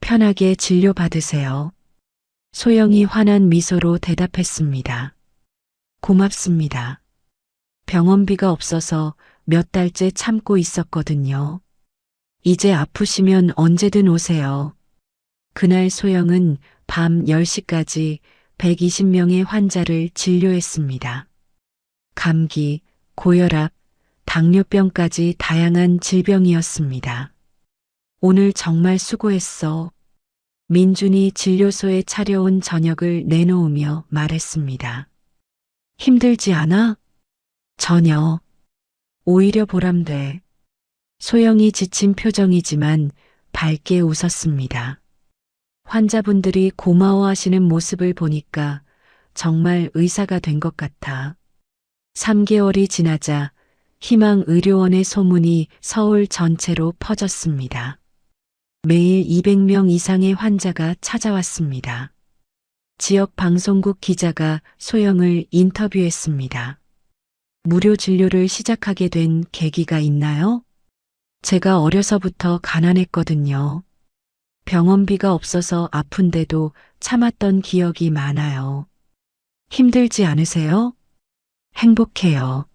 편하게 진료받으세요. 소영이 환한 미소로 대답했습니다. 고맙습니다. 병원비가 없어서 몇 달째 참고 있었거든요. 이제 아프시면 언제든 오세요. 그날 소영은 밤 10시까지 120명의 환자를 진료했습니다. 감기, 고혈압, 당뇨병까지 다양한 질병이었습니다. 오늘 정말 수고했어. 민준이 진료소에 차려온 저녁을 내놓으며 말했습니다. 힘들지 않아? 전혀. 오히려 보람돼. 소영이 지친 표정이지만 밝게 웃었습니다. 환자분들이 고마워하시는 모습을 보니까 정말 의사가 된 것 같아. 3개월이 지나자 희망의료원의 소문이 서울 전체로 퍼졌습니다. 매일 200명 이상의 환자가 찾아왔습니다. 지역 방송국 기자가 소영을 인터뷰했습니다. 무료 진료를 시작하게 된 계기가 있나요? 제가 어려서부터 가난했거든요. 병원비가 없어서 아픈데도 참았던 기억이 많아요. 힘들지 않으세요? 행복해요.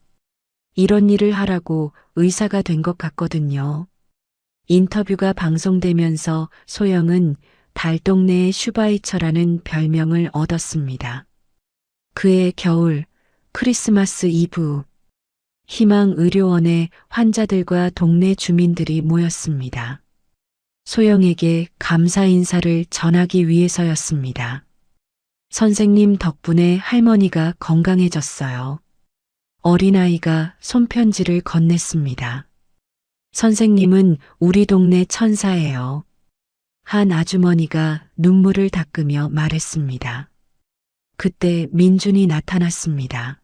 이런 일을 하라고 의사가 된 것 같거든요. 인터뷰가 방송되면서 소영은 달동네의 슈바이처라는 별명을 얻었습니다. 그해 겨울, 크리스마스 이브, 희망의료원에 환자들과 동네 주민들이 모였습니다. 소영에게 감사 인사를 전하기 위해서였습니다. 선생님 덕분에 할머니가 건강해졌어요. 어린아이가 손편지를 건넸습니다. 선생님은 우리 동네 천사예요. 한 아주머니가 눈물을 닦으며 말했습니다. 그때 민준이 나타났습니다.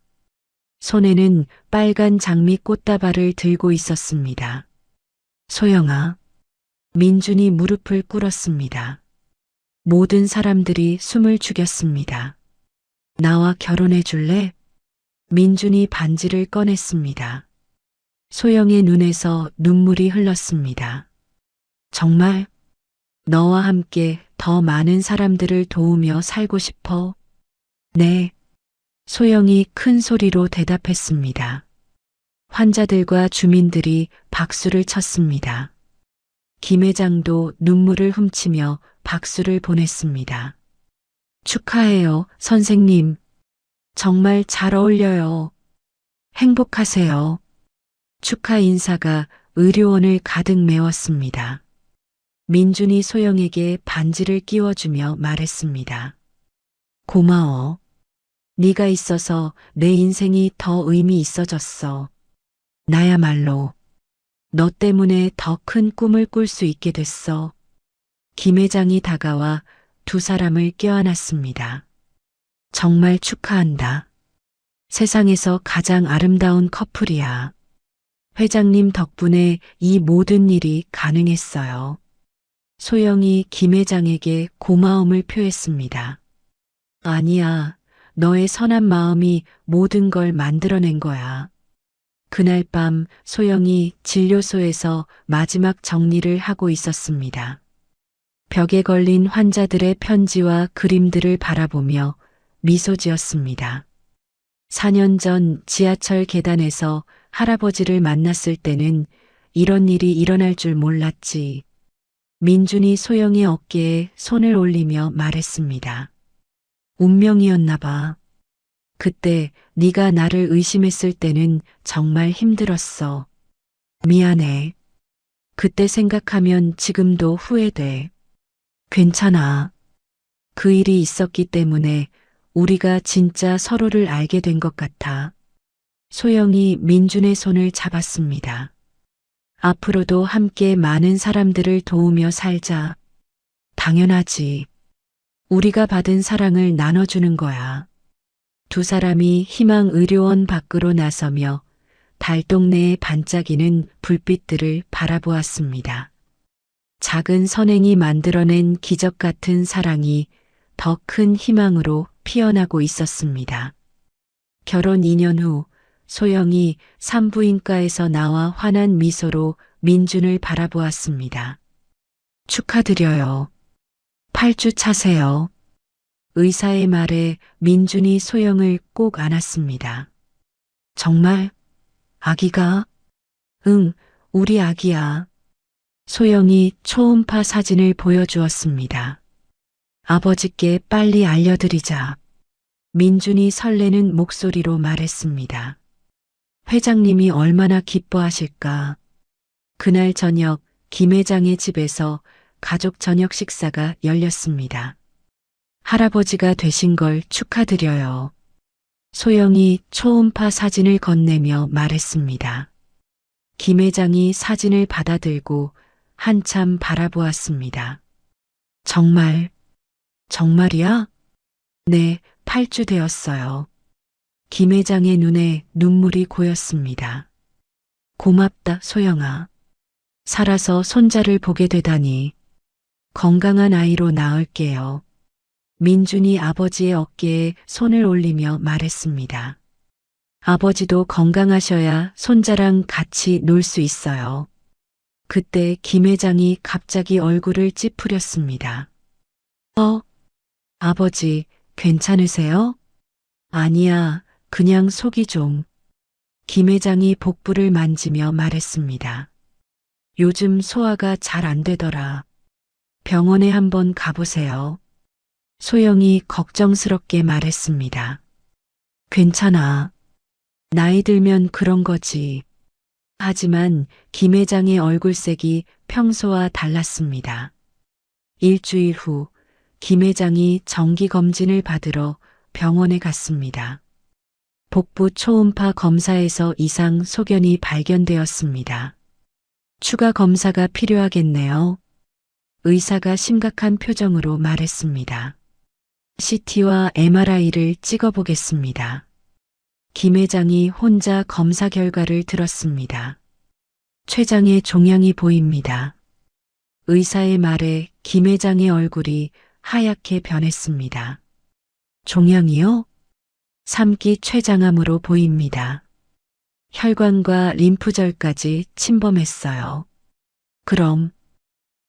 손에는 빨간 장미 꽃다발을 들고 있었습니다. 소영아. 민준이 무릎을 꿇었습니다. 모든 사람들이 숨을 죽였습니다. 나와 결혼해 줄래? 민준이 반지를 꺼냈습니다. 소영의 눈에서 눈물이 흘렀습니다. 정말? 너와 함께 더 많은 사람들을 도우며 살고 싶어? 네. 소영이 큰 소리로 대답했습니다. 환자들과 주민들이 박수를 쳤습니다. 김 회장도 눈물을 훔치며 박수를 보냈습니다. 축하해요, 선생님. 정말 잘 어울려요. 행복하세요. 축하 인사가 의료원을 가득 메웠습니다. 민준이 소영에게 반지를 끼워주며 말했습니다. 고마워. 네가 있어서 내 인생이 더 의미 있어졌어. 나야말로 너 때문에 더 큰 꿈을 꿀 수 있게 됐어. 김 회장이 다가와 두 사람을 껴안았습니다. 정말 축하한다. 세상에서 가장 아름다운 커플이야. 회장님 덕분에 이 모든 일이 가능했어요. 소영이 김 회장에게 고마움을 표했습니다. 아니야, 너의 선한 마음이 모든 걸 만들어낸 거야. 그날 밤 소영이 진료소에서 마지막 정리를 하고 있었습니다. 벽에 걸린 환자들의 편지와 그림들을 바라보며 미소 지었습니다. 4년 전 지하철 계단에서 할아버지를 만났을 때는 이런 일이 일어날 줄 몰랐지. 민준이 소영의 어깨에 손을 올리며 말했습니다. 운명이었나 봐. 그때 네가 나를 의심했을 때는 정말 힘들었어. 미안해. 그때 생각하면 지금도 후회돼. 괜찮아. 그 일이 있었기 때문에 우리가 진짜 서로를 알게 된 것 같아. 소영이 민준의 손을 잡았습니다. 앞으로도 함께 많은 사람들을 도우며 살자. 당연하지. 우리가 받은 사랑을 나눠주는 거야. 두 사람이 희망의료원 밖으로 나서며 달동네에 반짝이는 불빛들을 바라보았습니다. 작은 선행이 만들어낸 기적 같은 사랑이 더 큰 희망으로 피어나고 있었습니다. 결혼 2년 후 소영이 산부인과에서 나와 환한 미소로 민준을 바라보았습니다. 축하드려요. 8주 차세요. 의사의 말에 민준이 소영을 꼭 안았습니다. 정말? 아기가? 응, 우리 아기야. 소영이 초음파 사진을 보여주었습니다. 아버지께 빨리 알려드리자. 민준이 설레는 목소리로 말했습니다. 회장님이 얼마나 기뻐하실까. 그날 저녁 김 회장의 집에서 가족 저녁 식사가 열렸습니다. 할아버지가 되신 걸 축하드려요. 소영이 초음파 사진을 건네며 말했습니다. 김 회장이 사진을 받아들고 한참 바라보았습니다. 정말이야? 네, 8주 되었어요. 김 회장의 눈에 눈물이 고였습니다. 고맙다, 소영아. 살아서 손자를 보게 되다니. 건강한 아이로 낳을게요. 민준이 아버지의 어깨에 손을 올리며 말했습니다. 아버지도 건강하셔야 손자랑 같이 놀 수 있어요. 그때 김 회장이 갑자기 얼굴을 찌푸렸습니다. 아버지, 괜찮으세요? 아니야, 그냥 속이 좀. 김 회장이 복부를 만지며 말했습니다. 요즘 소화가 잘 안 되더라. 병원에 한번 가보세요. 소영이 걱정스럽게 말했습니다. 괜찮아. 나이 들면 그런 거지. 하지만 김 회장의 얼굴색이 평소와 달랐습니다. 일주일 후 김 회장이 정기검진을 받으러 병원에 갔습니다. 복부 초음파 검사에서 이상 소견이 발견되었습니다. 추가 검사가 필요하겠네요. 의사가 심각한 표정으로 말했습니다. CT와 MRI를 찍어보겠습니다. 김 회장이 혼자 검사 결과를 들었습니다. 췌장의 종양이 보입니다. 의사의 말에 김 회장의 얼굴이 하얗게 변했습니다. 종양이요? 3기 췌장암으로 보입니다. 혈관과 림프절까지 침범했어요. 그럼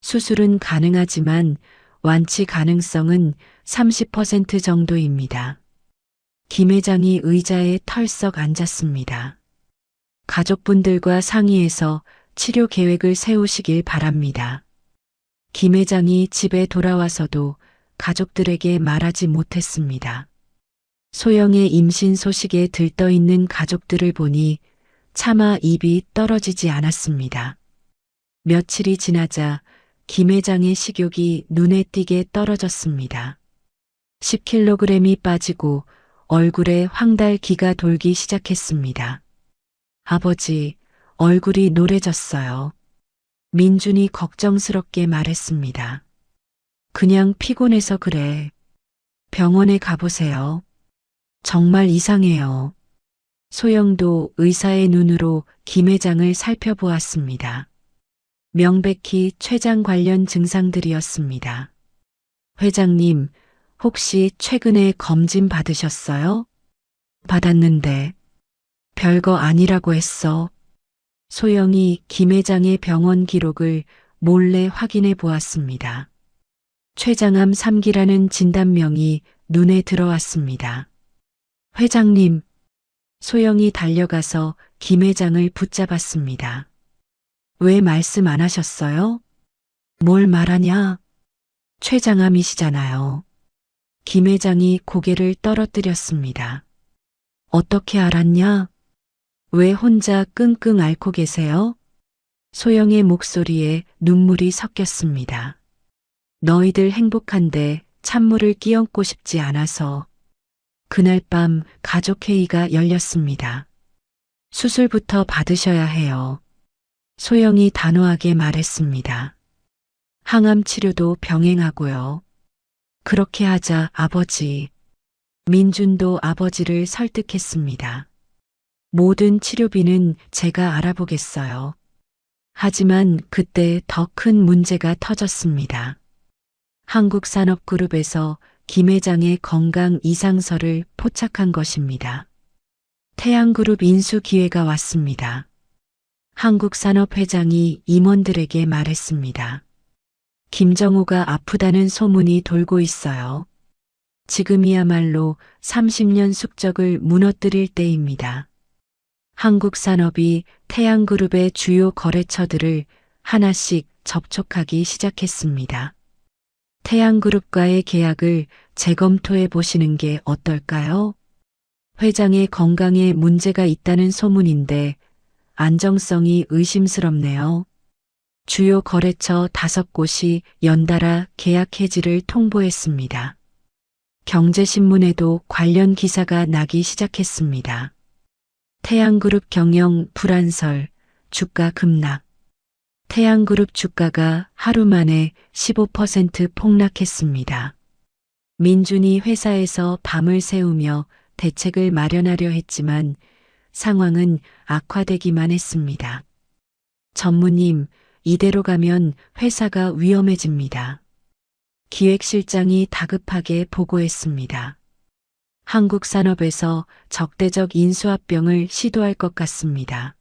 수술은 가능하지만 완치 가능성은 30% 정도입니다. 김 회장이 의자에 털썩 앉았습니다. 가족분들과 상의해서 치료 계획을 세우시길 바랍니다. 김 회장이 집에 돌아와서도 가족들에게 말하지 못했습니다. 소영의 임신 소식에 들떠있는 가족들을 보니 차마 입이 떨어지지 않았습니다. 며칠이 지나자 김 회장의 식욕이 눈에 띄게 떨어졌습니다. 10kg이 빠지고 얼굴에 황달기가 돌기 시작했습니다. 아버지, 얼굴이 노래졌어요. 민준이 걱정스럽게 말했습니다. 그냥 피곤해서 그래. 병원에 가보세요. 정말 이상해요. 소영도 의사의 눈으로 김 회장을 살펴보았습니다. 명백히 췌장 관련 증상들이었습니다. 회장님, 혹시 최근에 검진 받으셨어요? 받았는데. 별거 아니라고 했어. 소영이 김 회장의 병원 기록을 몰래 확인해 보았습니다. 췌장암 3기라는 진단명이 눈에 들어왔습니다. 회장님, 소영이 달려가서 김 회장을 붙잡았습니다. 왜 말씀 안 하셨어요? 뭘 말하냐? 췌장암이시잖아요. 김 회장이 고개를 떨어뜨렸습니다. 어떻게 알았냐? 왜 혼자 끙끙 앓고 계세요? 소영의 목소리에 눈물이 섞였습니다. 너희들 행복한데 찬물을 끼얹고 싶지 않아서. 그날 밤 가족회의가 열렸습니다. 수술부터 받으셔야 해요. 소영이 단호하게 말했습니다. 항암 치료도 병행하고요. 그렇게 하자, 아버지. 민준도 아버지를 설득했습니다. 모든 치료비는 제가 알아보겠어요. 하지만 그때 더 큰 문제가 터졌습니다. 한국산업그룹에서 김 회장의 건강 이상서를 포착한 것입니다. 태양그룹 인수 기회가 왔습니다. 한국산업 회장이 임원들에게 말했습니다. 김정호가 아프다는 소문이 돌고 있어요. 지금이야말로 30년 숙적을 무너뜨릴 때입니다. 한국산업이 태양그룹의 주요 거래처들을 하나씩 접촉하기 시작했습니다. 태양그룹과의 계약을 재검토해 보시는 게 어떨까요? 회장의 건강에 문제가 있다는 소문인데 안정성이 의심스럽네요. 주요 거래처 5곳이 연달아 계약 해지를 통보했습니다. 경제신문에도 관련 기사가 나기 시작했습니다. 태양그룹 경영 불안설, 주가 급락. 태양그룹 주가가 하루 만에 15% 폭락했습니다. 민준이 회사에서 밤을 새우며 대책을 마련하려 했지만 상황은 악화되기만 했습니다. 전무님, 이대로 가면 회사가 위험해집니다. 기획실장이 다급하게 보고했습니다. 한국산업에서 적대적 인수합병을 시도할 것 같습니다.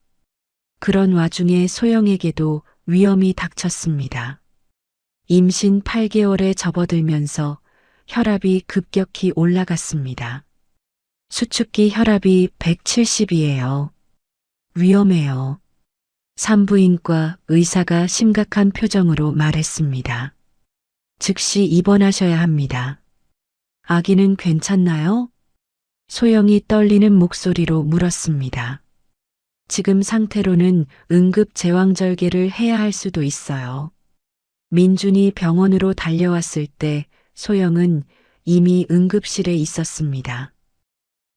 그런 와중에 소영에게도 위험이 닥쳤습니다. 임신 8개월에 접어들면서 혈압이 급격히 올라갔습니다. 수축기 혈압이 170이에요. 위험해요. 산부인과 의사가 심각한 표정으로 말했습니다. 즉시 입원하셔야 합니다. 아기는 괜찮나요? 소영이 떨리는 목소리로 물었습니다. 지금 상태로는 응급 제왕절개를 해야 할 수도 있어요. 민준이 병원으로 달려왔을 때 소영은 이미 응급실에 있었습니다.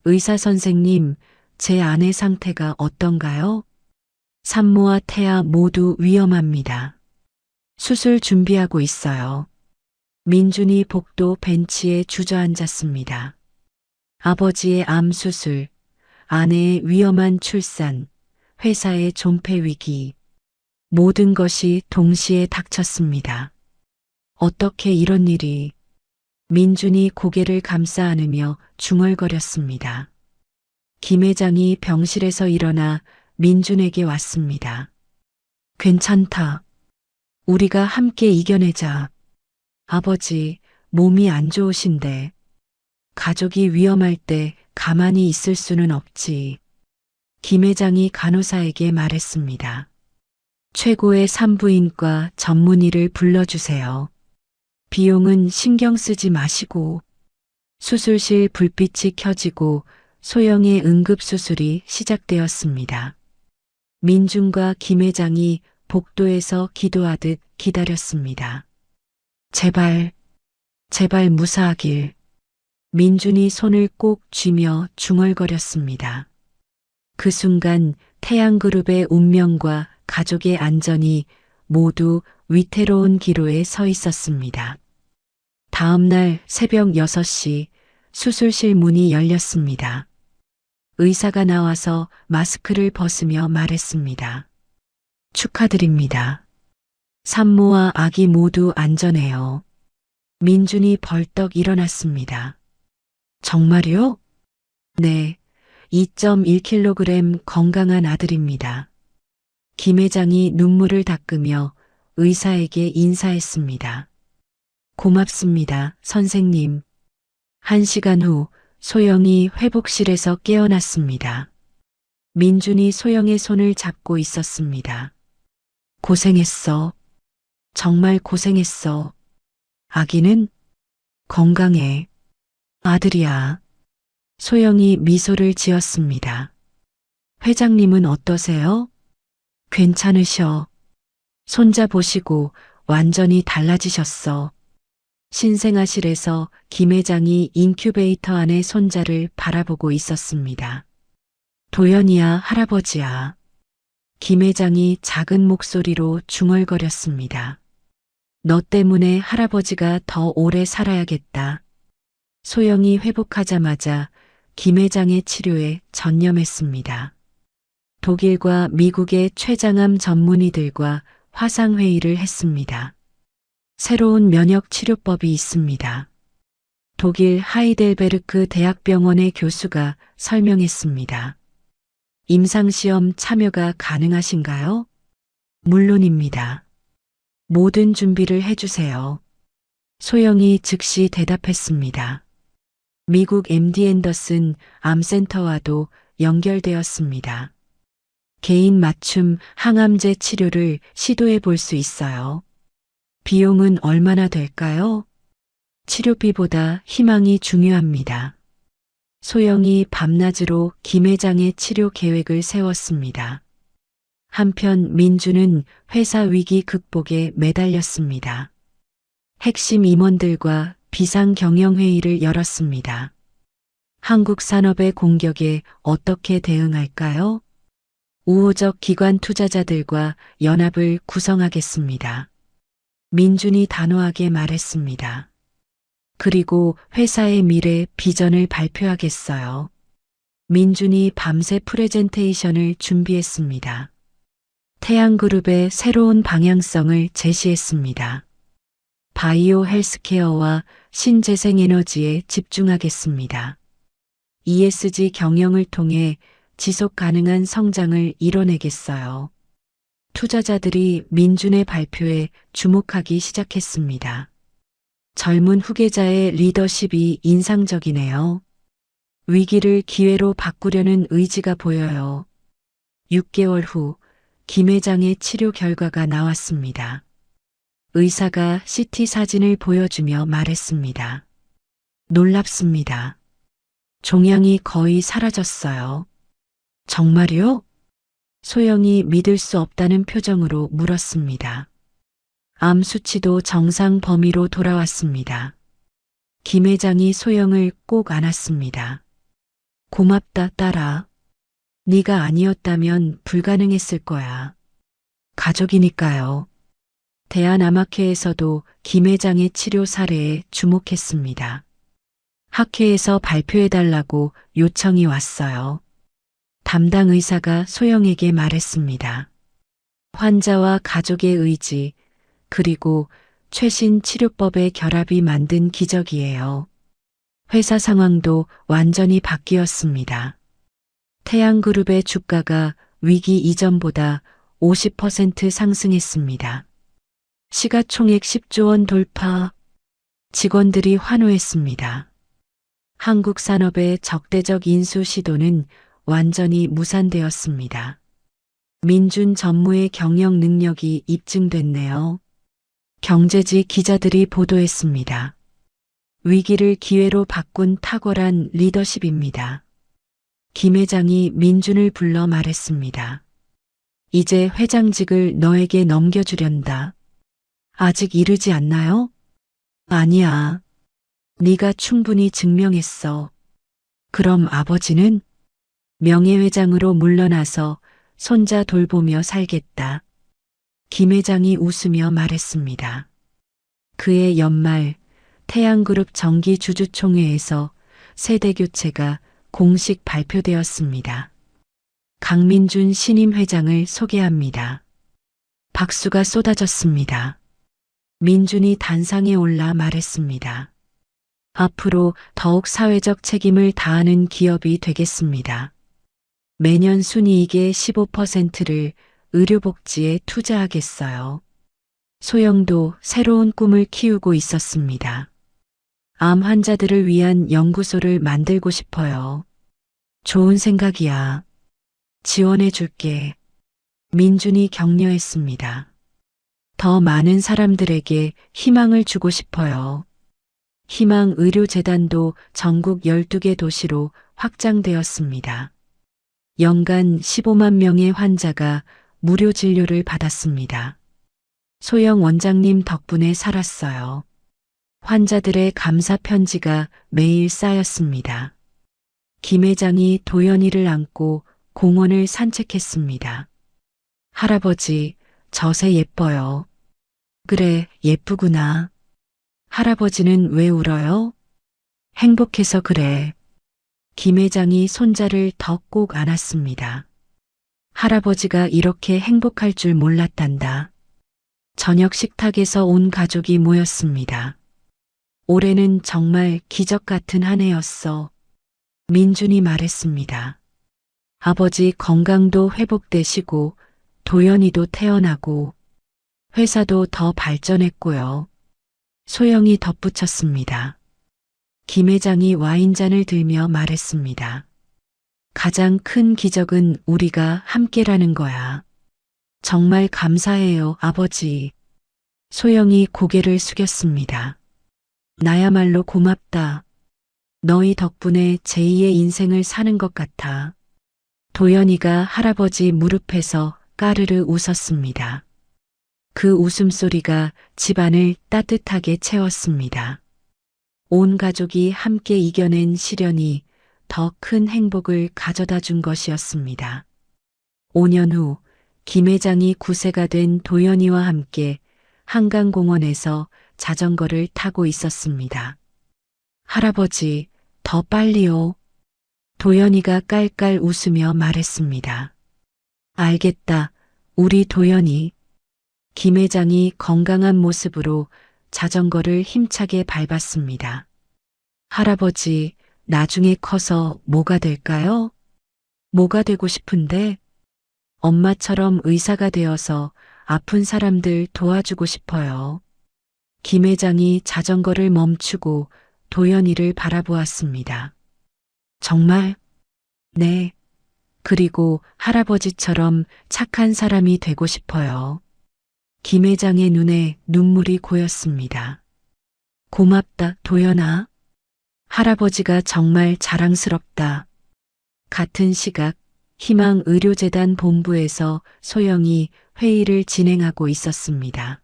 의사 선생님, 제 아내 상태가 어떤가요? 산모와 태아 모두 위험합니다. 수술 준비하고 있어요. 민준이 복도 벤치에 주저앉았습니다. 아버지의 암 수술, 아내의 위험한 출산, 회사의 존폐 위기, 모든 것이 동시에 닥쳤습니다. 어떻게 이런 일이? 민준이 고개를 감싸 안으며 중얼거렸습니다. 김 회장이 병실에서 일어나 민준에게 왔습니다. 괜찮다. 우리가 함께 이겨내자. 아버지, 몸이 안 좋으신데. 가족이 위험할 때 가만히 있을 수는 없지. 김 회장이 간호사에게 말했습니다. 최고의 산부인과 전문의를 불러주세요. 비용은 신경 쓰지 마시고. 수술실 불빛이 켜지고 소영의 응급수술이 시작되었습니다. 민준과 김 회장이 복도에서 기도하듯 기다렸습니다. 제발, 제발 무사하길. 민준이 손을 꼭 쥐며 중얼거렸습니다. 그 순간 태양그룹의 운명과 가족의 안전이 모두 위태로운 기로에 서 있었습니다. 다음 날 새벽 6시 수술실 문이 열렸습니다. 의사가 나와서 마스크를 벗으며 말했습니다. 축하드립니다. 산모와 아기 모두 안전해요. 민준이 벌떡 일어났습니다. 정말요? 네, 2.1kg 건강한 아들입니다. 김 회장이 눈물을 닦으며 의사에게 인사했습니다. 고맙습니다, 선생님. 1시간 후 소영이 회복실에서 깨어났습니다. 민준이 소영의 손을 잡고 있었습니다. 고생했어. 정말 고생했어. 아기는 건강해. 아들이야. 소영이 미소를 지었습니다. 회장님은 어떠세요? 괜찮으셔. 손자 보시고 완전히 달라지셨어. 신생아실에서 김 회장이 인큐베이터 안에 손자를 바라보고 있었습니다. 도연이야, 할아버지야. 김 회장이 작은 목소리로 중얼거렸습니다. 너 때문에 할아버지가 더 오래 살아야겠다. 소영이 회복하자마자 김 회장의 치료에 전념했습니다. 독일과 미국의 췌장암 전문의들과 화상회의를 했습니다. 새로운 면역 치료법이 있습니다. 독일 하이델베르크 대학병원의 교수가 설명했습니다. 임상시험 참여가 가능하신가요? 물론입니다. 모든 준비를 해주세요. 소영이 즉시 대답했습니다. 미국 MD 앤더슨 암센터와도 연결되었습니다. 개인 맞춤 항암제 치료를 시도해 볼 수 있어요. 비용은 얼마나 될까요? 치료비보다 희망이 중요합니다. 소영이 밤낮으로 김 회장의 치료 계획을 세웠습니다. 한편 민주는 회사 위기 극복에 매달렸습니다. 핵심 임원들과 비상경영회의를 열었습니다. 한국 산업의 공격에 어떻게 대응할까요? 우호적 기관 투자자들과 연합을 구성하겠습니다. 민준이 단호하게 말했습니다. 그리고 회사의 미래 비전을 발표하겠어요. 민준이 밤새 프레젠테이션을 준비했습니다. 태양그룹의 새로운 방향성을 제시했습니다. 바이오 헬스케어와 신재생에너지에 집중하겠습니다. ESG 경영을 통해 지속 가능한 성장을 이뤄내겠어요. 투자자들이 민준의 발표에 주목하기 시작했습니다. 젊은 후계자의 리더십이 인상적이네요. 위기를 기회로 바꾸려는 의지가 보여요. 6개월 후 김 회장의 치료 결과가 나왔습니다. 의사가 CT 사진을 보여주며 말했습니다. 놀랍습니다. 종양이 거의 사라졌어요. 정말요? 소영이 믿을 수 없다는 표정으로 물었습니다. 암 수치도 정상 범위로 돌아왔습니다. 김 회장이 소영을 꼭 안았습니다. 고맙다, 딸아. 네가 아니었다면 불가능했을 거야. 가족이니까요. 대한암학회에서도 김 회장의 치료 사례에 주목했습니다. 학회에서 발표해달라고 요청이 왔어요. 담당 의사가 소영에게 말했습니다. 환자와 가족의 의지, 그리고 최신 치료법의 결합이 만든 기적이에요. 회사 상황도 완전히 바뀌었습니다. 태양그룹의 주가가 위기 이전보다 50% 상승했습니다. 시가총액 10조 원 돌파. 직원들이 환호했습니다. 한국 산업의 적대적 인수 시도는 완전히 무산되었습니다. 민준 전무의 경영 능력이 입증됐네요. 경제지 기자들이 보도했습니다. 위기를 기회로 바꾼 탁월한 리더십입니다. 김 회장이 민준을 불러 말했습니다. 이제 회장직을 너에게 넘겨주련다. 아직 이르지 않나요? 아니야. 네가 충분히 증명했어. 그럼 아버지는? 명예회장으로 물러나서 손자 돌보며 살겠다. 김 회장이 웃으며 말했습니다. 그해 연말 태양그룹 정기주주총회에서 세대교체가 공식 발표되었습니다. 강민준 신임 회장을 소개합니다. 박수가 쏟아졌습니다. 민준이 단상에 올라 말했습니다. 앞으로 더욱 사회적 책임을 다하는 기업이 되겠습니다. 매년 순이익의 15%를 의료복지에 투자하겠어요. 소영도 새로운 꿈을 키우고 있었습니다. 암 환자들을 위한 연구소를 만들고 싶어요. 좋은 생각이야. 지원해 줄게. 민준이 격려했습니다. 더 많은 사람들에게 희망을 주고 싶어요. 희망의료재단도 전국 12개 도시로 확장되었습니다. 연간 15만 명의 환자가 무료 진료를 받았습니다. 소영 원장님 덕분에 살았어요. 환자들의 감사 편지가 매일 쌓였습니다. 김 회장이 도연이를 안고 공원을 산책했습니다. 할아버지, 저새 예뻐요. 그래, 예쁘구나. 할아버지는 왜 울어요? 행복해서 그래. 김 회장이 손자를 더 꼭 안았습니다. 할아버지가 이렇게 행복할 줄 몰랐단다. 저녁 식탁에서 온 가족이 모였습니다. 올해는 정말 기적 같은 한 해였어. 민준이 말했습니다. 아버지 건강도 회복되시고 도연이도 태어나고 회사도 더 발전했고요. 소영이 덧붙였습니다. 김 회장이 와인잔을 들며 말했습니다. 가장 큰 기적은 우리가 함께라는 거야. 정말 감사해요, 아버지. 소영이 고개를 숙였습니다. 나야말로 고맙다. 너희 덕분에 제2의 인생을 사는 것 같아. 도연이가 할아버지 무릎에서 까르르 웃었습니다. 그 웃음소리가 집안을 따뜻하게 채웠습니다. 온 가족이 함께 이겨낸 시련이 더 큰 행복을 가져다 준 것이었습니다. 5년 후 김 회장이 9세가 된 도연이와 함께 한강공원에서 자전거를 타고 있었습니다. 할아버지, 더 빨리요. 도연이가 깔깔 웃으며 말했습니다. 알겠다, 우리 도연이. 김 회장이 건강한 모습으로 자전거를 힘차게 밟았습니다. 할아버지, 나중에 커서 뭐가 될까요? 뭐가 되고 싶은데? 엄마처럼 의사가 되어서 아픈 사람들 도와주고 싶어요. 김 회장이 자전거를 멈추고 도연이를 바라보았습니다. 정말? 네. 그리고 할아버지처럼 착한 사람이 되고 싶어요. 김 회장의 눈에 눈물이 고였습니다. 고맙다, 도연아. 할아버지가 정말 자랑스럽다. 같은 시각 희망의료재단 본부에서 소영이 회의를 진행하고 있었습니다.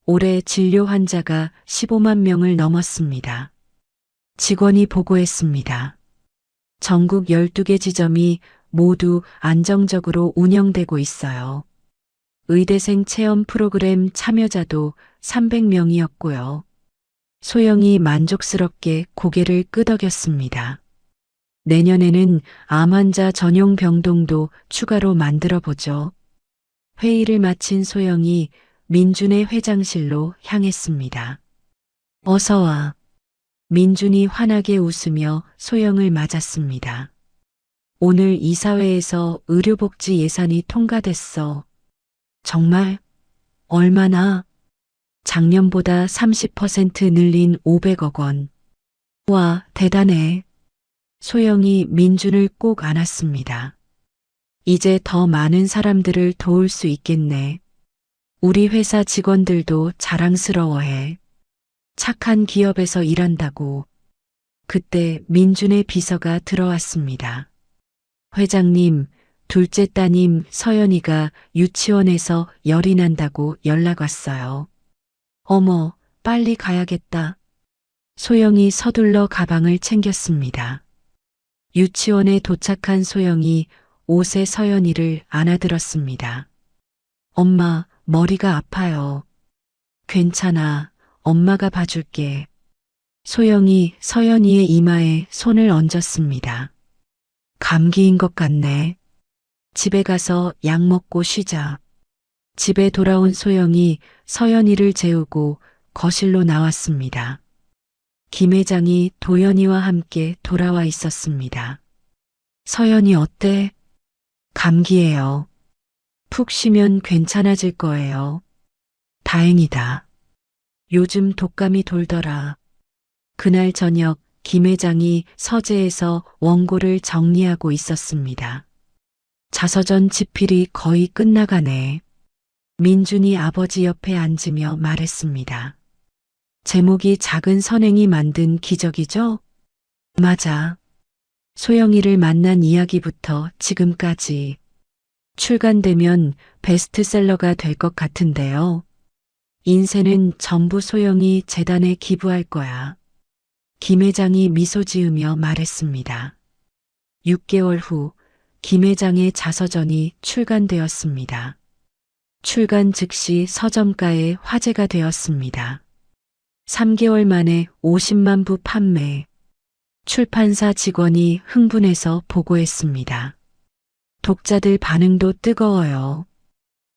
올해 진료 환자가 15만 명을 넘었습니다. 직원이 보고했습니다. 전국 12개 지점이 모두 안정적으로 운영되고 있어요. 의대생 체험 프로그램 참여자도 300명이었고요. 소영이 만족스럽게 고개를 끄덕였습니다. 내년에는 암 환자 전용 병동도 추가로 만들어 보죠. 회의를 마친 소영이 민준의 회장실로 향했습니다. 어서 와. 민준이 환하게 웃으며 소영을 맞았습니다. 오늘 이사회에서 의료복지 예산이 통과됐어. 정말? 얼마나? 작년보다 30% 늘린 500억 원. 와, 대단해. 소영이 민준을 꼭 안았습니다. 이제 더 많은 사람들을 도울 수 있겠네. 우리 회사 직원들도 자랑스러워해. 착한 기업에서 일한다고. 그때 민준의 비서가 들어왔습니다. 회장님, 둘째 따님 서연이가 유치원에서 열이 난다고 연락 왔어요. 어머, 빨리 가야겠다. 소영이 서둘러 가방을 챙겼습니다. 유치원에 도착한 소영이 옷에 서연이를 안아들었습니다. 엄마, 머리가 아파요. 괜찮아. 엄마가 봐줄게. 소영이 서연이의 이마에 손을 얹었습니다. 감기인 것 같네. 집에 가서 약 먹고 쉬자. 집에 돌아온 소영이 서연이를 재우고 거실로 나왔습니다. 김 회장이 도연이와 함께 돌아와 있었습니다. 서연이 어때? 감기예요. 푹 쉬면 괜찮아질 거예요. 다행이다. 요즘 독감이 돌더라. 그날 저녁 김 회장이 서재에서 원고를 정리하고 있었습니다. 자서전 집필이 거의 끝나가네. 민준이 아버지 옆에 앉으며 말했습니다. 제목이 작은 선행이 만든 기적이죠? 맞아. 소영이를 만난 이야기부터 지금까지. 출간되면 베스트셀러가 될 것 같은데요. 인쇄는 전부 소영이 재단에 기부할 거야. 김 회장이 미소 지으며 말했습니다. 6개월 후 김 회장의 자서전이 출간되었습니다. 출간 즉시 서점가에 화제가 되었습니다. 3개월 만에 50만 부 판매. 출판사 직원이 흥분해서 보고했습니다. 독자들 반응도 뜨거워요.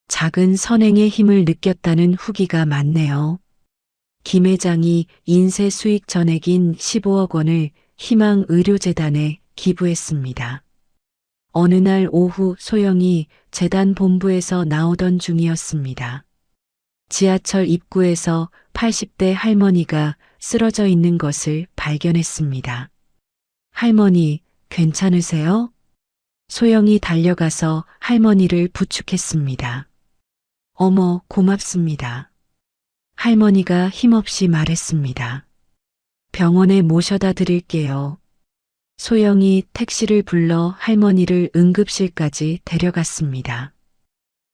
작은 선행의 힘을 느꼈다는 후기가 많네요. 김 회장이 인쇄 수익 전액인 15억 원을 희망의료재단에 기부했습니다. 어느 날 오후 소영이 재단 본부에서 나오던 중이었습니다. 지하철 입구에서 80대 할머니가 쓰러져 있는 것을 발견했습니다. 할머니, 괜찮으세요? 소영이 달려가서 할머니를 부축했습니다. 어머, 고맙습니다. 할머니가 힘없이 말했습니다. 병원에 모셔다 드릴게요. 소영이 택시를 불러 할머니를 응급실까지 데려갔습니다.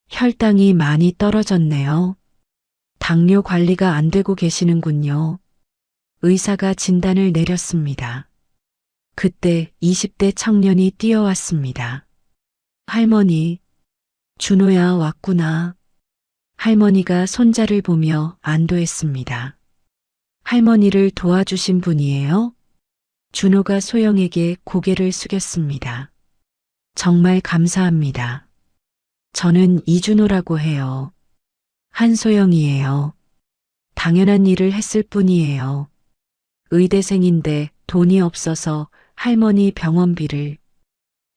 혈당이 많이 떨어졌네요. 당뇨 관리가 안 되고 계시는군요. 의사가 진단을 내렸습니다. 그때 20대 청년이 뛰어왔습니다. 할머니, 준호야 왔구나. 할머니가 손자를 보며 안도했습니다. 할머니를 도와주신 분이에요? 준호가 소영에게 고개를 숙였습니다. 정말 감사합니다. 저는 이준호라고 해요. 한소영이에요. 당연한 일을 했을 뿐이에요. 의대생인데 돈이 없어서 할머니 병원비를.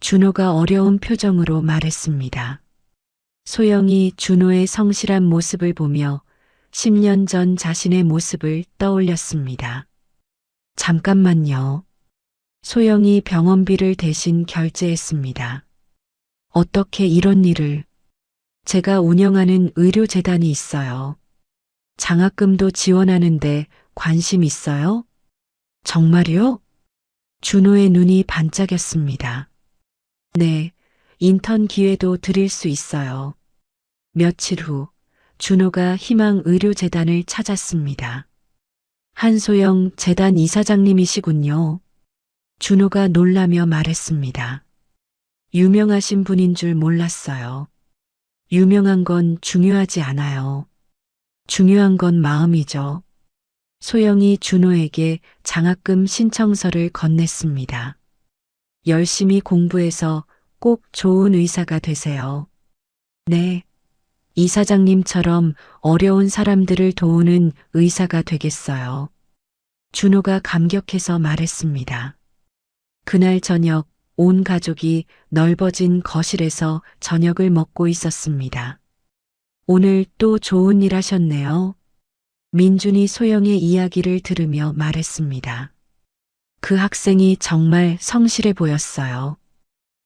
준호가 어려운 표정으로 말했습니다. 소영이 준호의 성실한 모습을 보며 10년 전 자신의 모습을 떠올렸습니다. 잠깐만요. 소영이 병원비를 대신 결제했습니다. 어떻게 이런 일을? 제가 운영하는 의료재단이 있어요. 장학금도 지원하는데 관심 있어요? 정말요? 준호의 눈이 반짝였습니다. 네, 인턴 기회도 드릴 수 있어요. 며칠 후 준호가 희망의료재단을 찾았습니다. 한소영 재단 이사장님이시군요. 준호가 놀라며 말했습니다. 유명하신 분인 줄 몰랐어요. 유명한 건 중요하지 않아요. 중요한 건 마음이죠. 소영이 준호에게 장학금 신청서를 건넸습니다. 열심히 공부해서 꼭 좋은 의사가 되세요. 네. 이사장님처럼 어려운 사람들을 도우는 의사가 되겠어요. 준호가 감격해서 말했습니다. 그날 저녁 온 가족이 넓어진 거실에서 저녁을 먹고 있었습니다. 오늘 또 좋은 일 하셨네요. 민준이 소영의 이야기를 들으며 말했습니다. 그 학생이 정말 성실해 보였어요.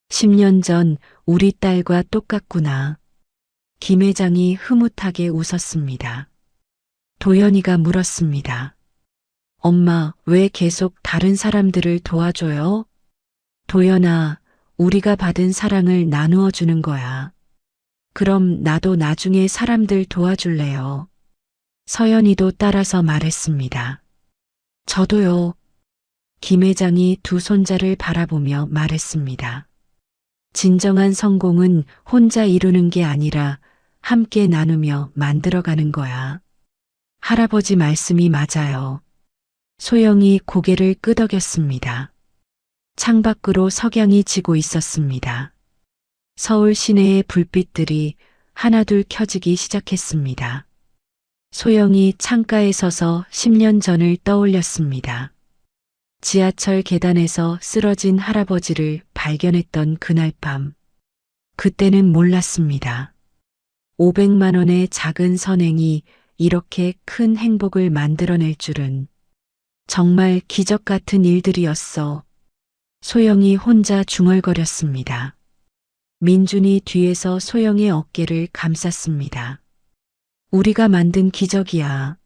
10년 전 우리 딸과 똑같구나. 김 회장이 흐뭇하게 웃었습니다. 도연이가 물었습니다. 엄마, 왜 계속 다른 사람들을 도와줘요? 도연아, 우리가 받은 사랑을 나누어 주는 거야. 그럼 나도 나중에 사람들 도와줄래요. 서연이도 따라서 말했습니다. 저도요. 김 회장이 두 손자를 바라보며 말했습니다. 진정한 성공은 혼자 이루는 게 아니라 함께 나누며 만들어가는 거야. 할아버지 말씀이 맞아요. 소영이 고개를 끄덕였습니다. 창밖으로 석양이 지고 있었습니다. 서울 시내의 불빛들이 하나둘 켜지기 시작했습니다. 소영이 창가에 서서 10년 전을 떠올렸습니다. 지하철 계단에서 쓰러진 할아버지를 발견했던 그날 밤. 그때는 몰랐습니다. 500만 원의 작은 선행이 이렇게 큰 행복을 만들어낼 줄은. 정말 기적 같은 일들이었어. 소영이 혼자 중얼거렸습니다. 민준이 뒤에서 소영의 어깨를 감쌌습니다. 우리가 만든 기적이야.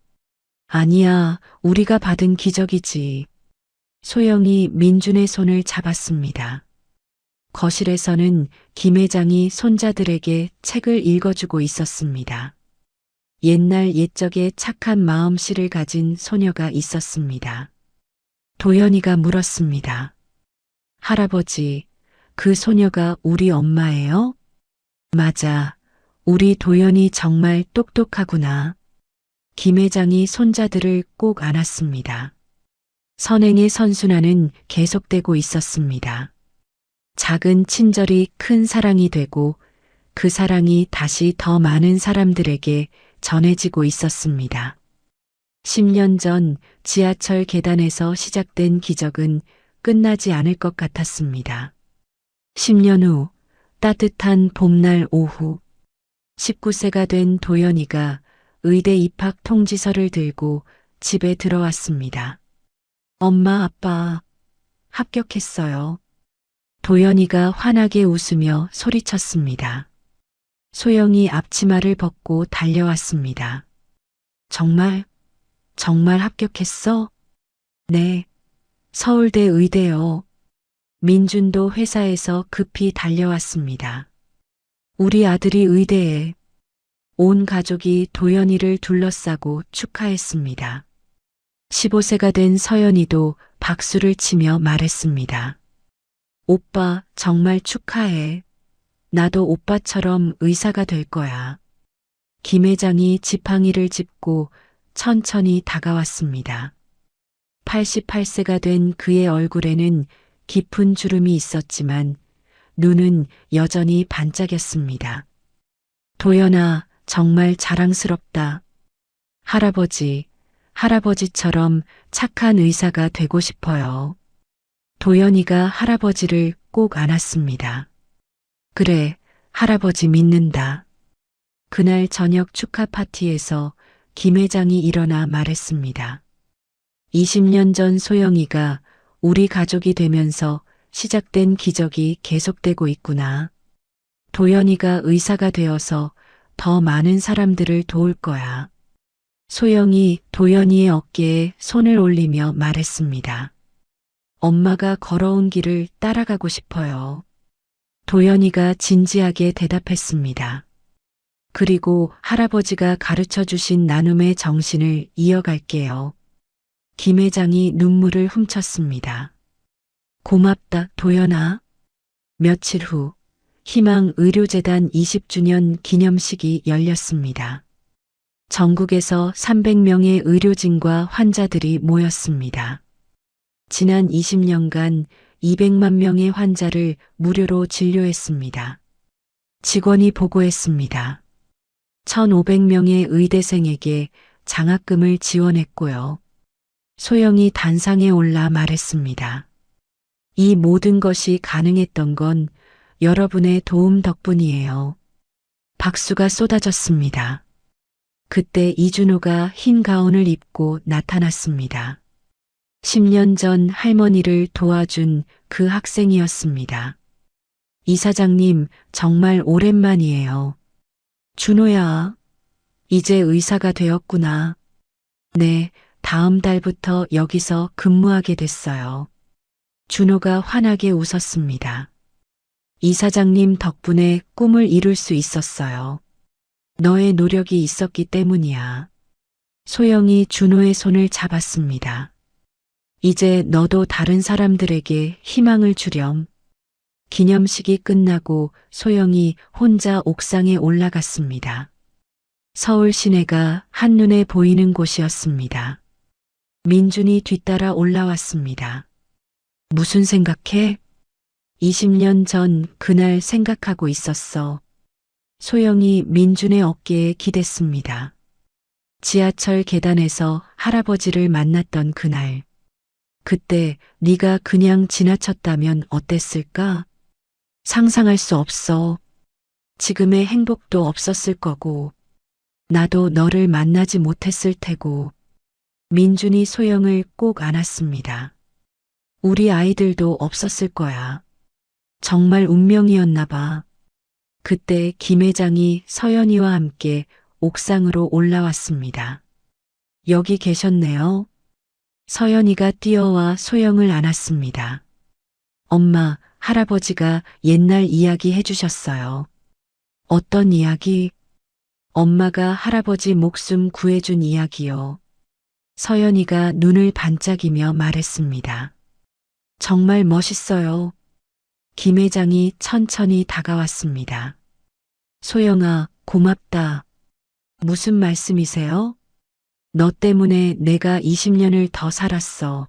아니야, 우리가 받은 기적이지. 소영이 민준의 손을 잡았습니다. 거실에서는 김 회장이 손자들에게 책을 읽어주고 있었습니다. 옛날 옛적의 착한 마음씨를 가진 소녀가 있었습니다. 도연이가 물었습니다. 할아버지, 그 소녀가 우리 엄마예요? 맞아. 우리 도연이 정말 똑똑하구나. 김 회장이 손자들을 꼭 안았습니다. 선행의 선순환은 계속되고 있었습니다. 작은 친절이 큰 사랑이 되고 그 사랑이 다시 더 많은 사람들에게 전해지고 있었습니다. 10년 전 지하철 계단에서 시작된 기적은 끝나지 않을 것 같았습니다. 10년 후 따뜻한 봄날 오후 19세가 된 도연이가 의대 입학 통지서를 들고 집에 들어왔습니다. 엄마, 아빠, 합격했어요. 도연이가 환하게 웃으며 소리쳤습니다. 소영이 앞치마를 벗고 달려왔습니다. 정말 합격했어? 네. 서울대 의대요. 민준도 회사에서 급히 달려왔습니다. 우리 아들이 의대에. 온 가족이 도연이를 둘러싸고 축하했습니다. 15세가 된 서연이도 박수를 치며 말했습니다. 오빠 정말 축하해. 나도 오빠처럼 의사가 될 거야. 김 회장이 지팡이를 짚고 천천히 다가왔습니다. 88세가 된 그의 얼굴에는 깊은 주름이 있었지만 눈은 여전히 반짝였습니다. 도연아, 정말 자랑스럽다. 할아버지처럼 착한 의사가 되고 싶어요. 도연이가 할아버지를 꼭 안았습니다. 그래, 할아버지 믿는다. 그날 저녁 축하 파티에서 김 회장이 일어나 말했습니다. 20년 전 소영이가 우리 가족이 되면서 시작된 기적이 계속되고 있구나. 도연이가 의사가 되어서 더 많은 사람들을 도울 거야. 소영이 도연이의 어깨에 손을 올리며 말했습니다. 엄마가 걸어온 길을 따라가고 싶어요. 도연이가 진지하게 대답했습니다. 그리고 할아버지가 가르쳐 주신 나눔의 정신을 이어갈게요. 김 회장이 눈물을 훔쳤습니다. 고맙다, 도연아. 며칠 후 희망의료재단 20주년 기념식이 열렸습니다. 전국에서 300명의 의료진과 환자들이 모였습니다. 지난 20년간 200만 명의 환자를 무료로 진료했습니다. 직원이 보고했습니다. 1,500명의 의대생에게 장학금을 지원했고요. 소영이 단상에 올라 말했습니다. 이 모든 것이 가능했던 건 여러분의 도움 덕분이에요. 박수가 쏟아졌습니다. 그때 이준호가 흰 가운을 입고 나타났습니다. 10년 전 할머니를 도와준 그 학생이었습니다. 이사장님, 정말 오랜만이에요. 준호야, 이제 의사가 되었구나. 네, 다음 달부터 여기서 근무하게 됐어요. 준호가 환하게 웃었습니다. 이사장님 덕분에 꿈을 이룰 수 있었어요. 너의 노력이 있었기 때문이야. 소영이 준호의 손을 잡았습니다. 이제 너도 다른 사람들에게 희망을 주렴. 기념식이 끝나고 소영이 혼자 옥상에 올라갔습니다. 서울 시내가 한눈에 보이는 곳이었습니다. 민준이 뒤따라 올라왔습니다. 무슨 생각해? 20년 전 그날 생각하고 있었어. 소영이 민준의 어깨에 기댔습니다. 지하철 계단에서 할아버지를 만났던 그날. 그때 네가 그냥 지나쳤다면 어땠을까? 상상할 수 없어. 지금의 행복도 없었을 거고, 나도 너를 만나지 못했을 테고. 민준이 소영을 꼭 안았습니다. 우리 아이들도 없었을 거야. 정말 운명이었나 봐. 그때 김 회장이 서연이와 함께 옥상으로 올라왔습니다. 여기 계셨네요. 서연이가 뛰어와 소영을 안았습니다. 엄마, 할아버지가 옛날 이야기 해주셨어요. 어떤 이야기? 엄마가 할아버지 목숨 구해준 이야기요. 서연이가 눈을 반짝이며 말했습니다. 정말 멋있어요. 김 회장이 천천히 다가왔습니다. 소영아, 고맙다. 무슨 말씀이세요? 너 때문에 내가 20년을 더 살았어.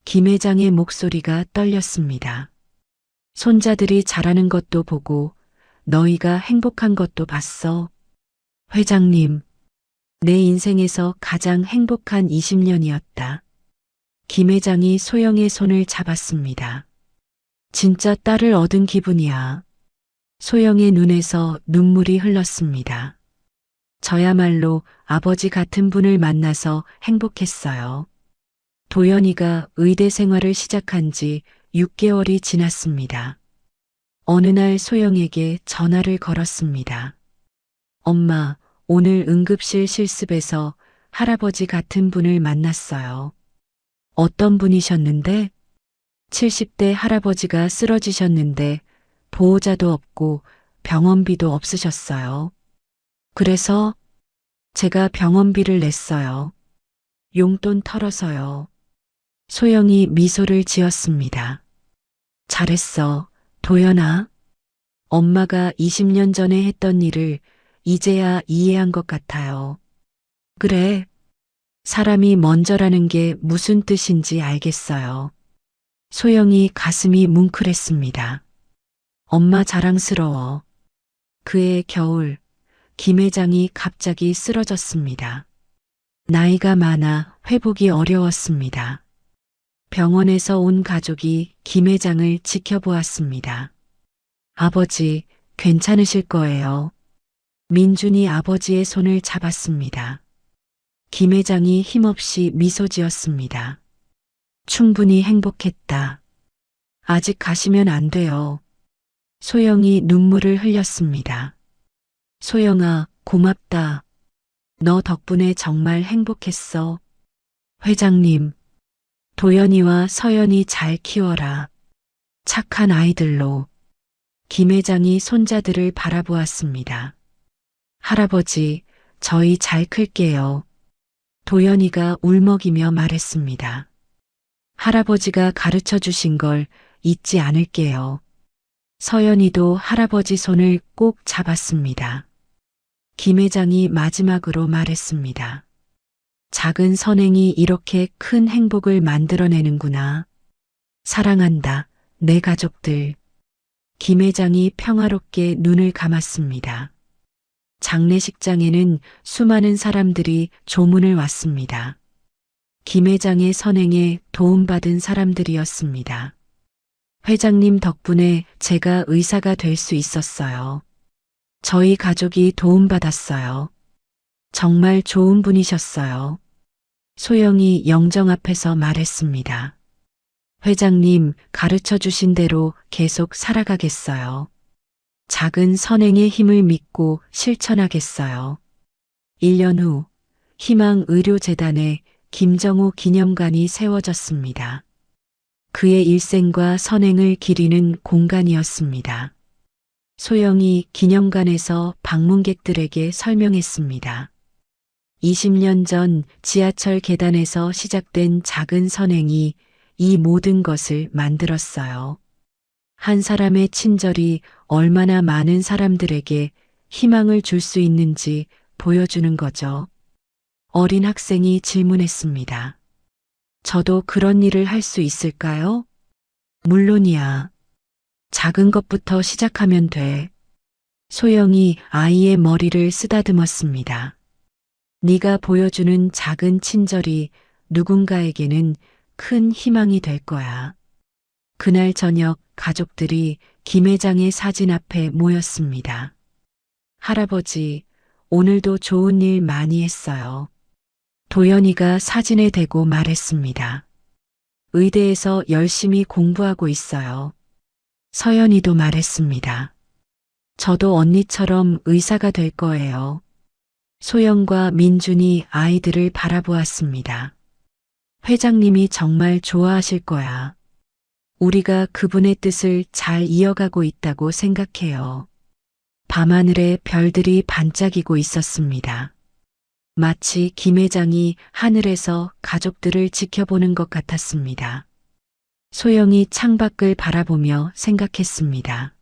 김 회장의 목소리가 떨렸습니다. 손자들이 자라는 것도 보고 너희가 행복한 것도 봤어. 회장님, 내 인생에서 가장 행복한 20년이었다. 김 회장이 소영의 손을 잡았습니다. 진짜 딸을 얻은 기분이야. 소영의 눈에서 눈물이 흘렀습니다. 저야말로 아버지 같은 분을 만나서 행복했어요. 도연이가 의대 생활을 시작한 지 6개월이 지났습니다. 어느 날 소영에게 전화를 걸었습니다. 엄마, 오늘 응급실 실습에서 할아버지 같은 분을 만났어요. 어떤 분이셨는데? 70대 할아버지가 쓰러지셨는데 보호자도 없고 병원비도 없으셨어요. 그래서 제가 병원비를 냈어요. 용돈 털어서요. 소영이 미소를 지었습니다. 잘했어, 도연아. 엄마가 20년 전에 했던 일을 이제야 이해한 것 같아요. 그래, 사람이 먼저라는 게 무슨 뜻인지 알겠어요. 소영이 가슴이 뭉클했습니다. 엄마 자랑스러워. 그해 겨울, 김 회장이 갑자기 쓰러졌습니다. 나이가 많아 회복이 어려웠습니다. 병원에서 온 가족이 김 회장을 지켜보았습니다. 아버지, 괜찮으실 거예요. 민준이 아버지의 손을 잡았습니다. 김 회장이 힘없이 미소 지었습니다. 충분히 행복했다. 아직 가시면 안 돼요. 소영이 눈물을 흘렸습니다. 소영아, 고맙다. 너 덕분에 정말 행복했어. 회장님, 도연이와 서연이 잘 키워라. 착한 아이들로. 김 회장이 손자들을 바라보았습니다. 할아버지, 저희 잘 클게요. 도연이가 울먹이며 말했습니다. 할아버지가 가르쳐 주신 걸 잊지 않을게요. 서연이도 할아버지 손을 꼭 잡았습니다. 김 회장이 마지막으로 말했습니다. 작은 선행이 이렇게 큰 행복을 만들어내는구나. 사랑한다, 내 가족들. 김 회장이 평화롭게 눈을 감았습니다. 장례식장에는 수많은 사람들이 조문을 왔습니다. 김 회장의 선행에 도움받은 사람들이었습니다. 회장님 덕분에 제가 의사가 될 수 있었어요. 저희 가족이 도움받았어요. 정말 좋은 분이셨어요. 소영이 영정 앞에서 말했습니다. 회장님, 가르쳐 주신 대로 계속 살아가겠어요. 작은 선행의 힘을 믿고 실천하겠어요. 1년 후 희망의료재단에 김정호 기념관이 세워졌습니다. 그의 일생과 선행을 기리는 공간이었습니다. 소영이 기념관에서 방문객들에게 설명했습니다. 20년 전 지하철 계단에서 시작된 작은 선행이 이 모든 것을 만들었어요. 한 사람의 친절이 얼마나 많은 사람들에게 희망을 줄 수 있는지 보여주는 거죠. 어린 학생이 질문했습니다. 저도 그런 일을 할 수 있을까요? 물론이야. 작은 것부터 시작하면 돼. 소영이 아이의 머리를 쓰다듬었습니다. 네가 보여주는 작은 친절이 누군가에게는 큰 희망이 될 거야. 그날 저녁 가족들이 김 회장의 사진 앞에 모였습니다. 할아버지, 오늘도 좋은 일 많이 했어요. 도연이가 사진에 대고 말했습니다. 의대에서 열심히 공부하고 있어요. 서연이도 말했습니다. 저도 언니처럼 의사가 될 거예요. 소영과 민준이 아이들을 바라보았습니다. 회장님이 정말 좋아하실 거야. 우리가 그분의 뜻을 잘 이어가고 있다고 생각해요. 밤하늘에 별들이 반짝이고 있었습니다. 마치 김 회장이 하늘에서 가족들을 지켜보는 것 같았습니다. 소영이 창밖을 바라보며 생각했습니다.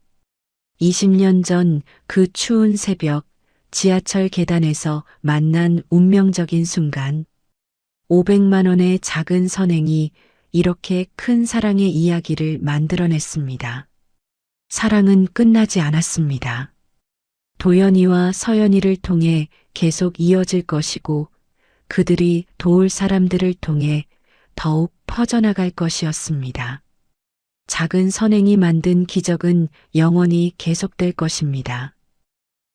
20년 전 그 추운 새벽 지하철 계단에서 만난 운명적인 순간 500만 원의 작은 선행이 이렇게 큰 사랑의 이야기를 만들어냈습니다. 사랑은 끝나지 않았습니다. 도연이와 서연이를 통해 계속 이어질 것이고 그들이 도울 사람들을 통해 더욱 퍼져나갈 것이었습니다. 작은 선행이 만든 기적은 영원히 계속될 것입니다.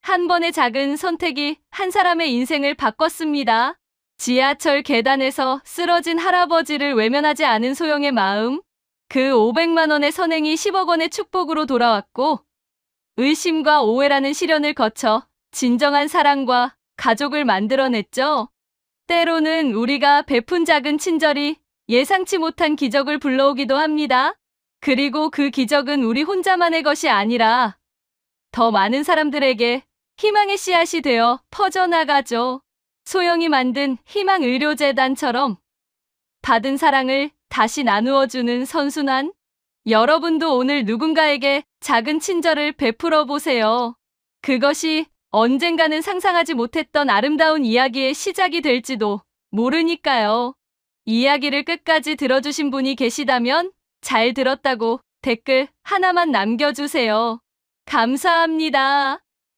한 번의 작은 선택이 한 사람의 인생을 바꿨습니다. 지하철 계단에서 쓰러진 할아버지를 외면하지 않은 소영의 마음, 그 500만 원의 선행이 10억 원의 축복으로 돌아왔고, 의심과 오해라는 시련을 거쳐 진정한 사랑과 가족을 만들어냈죠. 때로는 우리가 베푼 작은 친절이 예상치 못한 기적을 불러오기도 합니다. 그리고 그 기적은 우리 혼자만의 것이 아니라 더 많은 사람들에게 희망의 씨앗이 되어 퍼져나가죠. 소영이 만든 희망의료재단처럼 받은 사랑을 다시 나누어주는 선순환. 여러분도 오늘 누군가에게 작은 친절을 베풀어 보세요. 그것이 언젠가는 상상하지 못했던 아름다운 이야기의 시작이 될지도 모르니까요. 이야기를 끝까지 들어주신 분이 계시다면 잘 들었다고 댓글 하나만 남겨주세요. 감사합니다.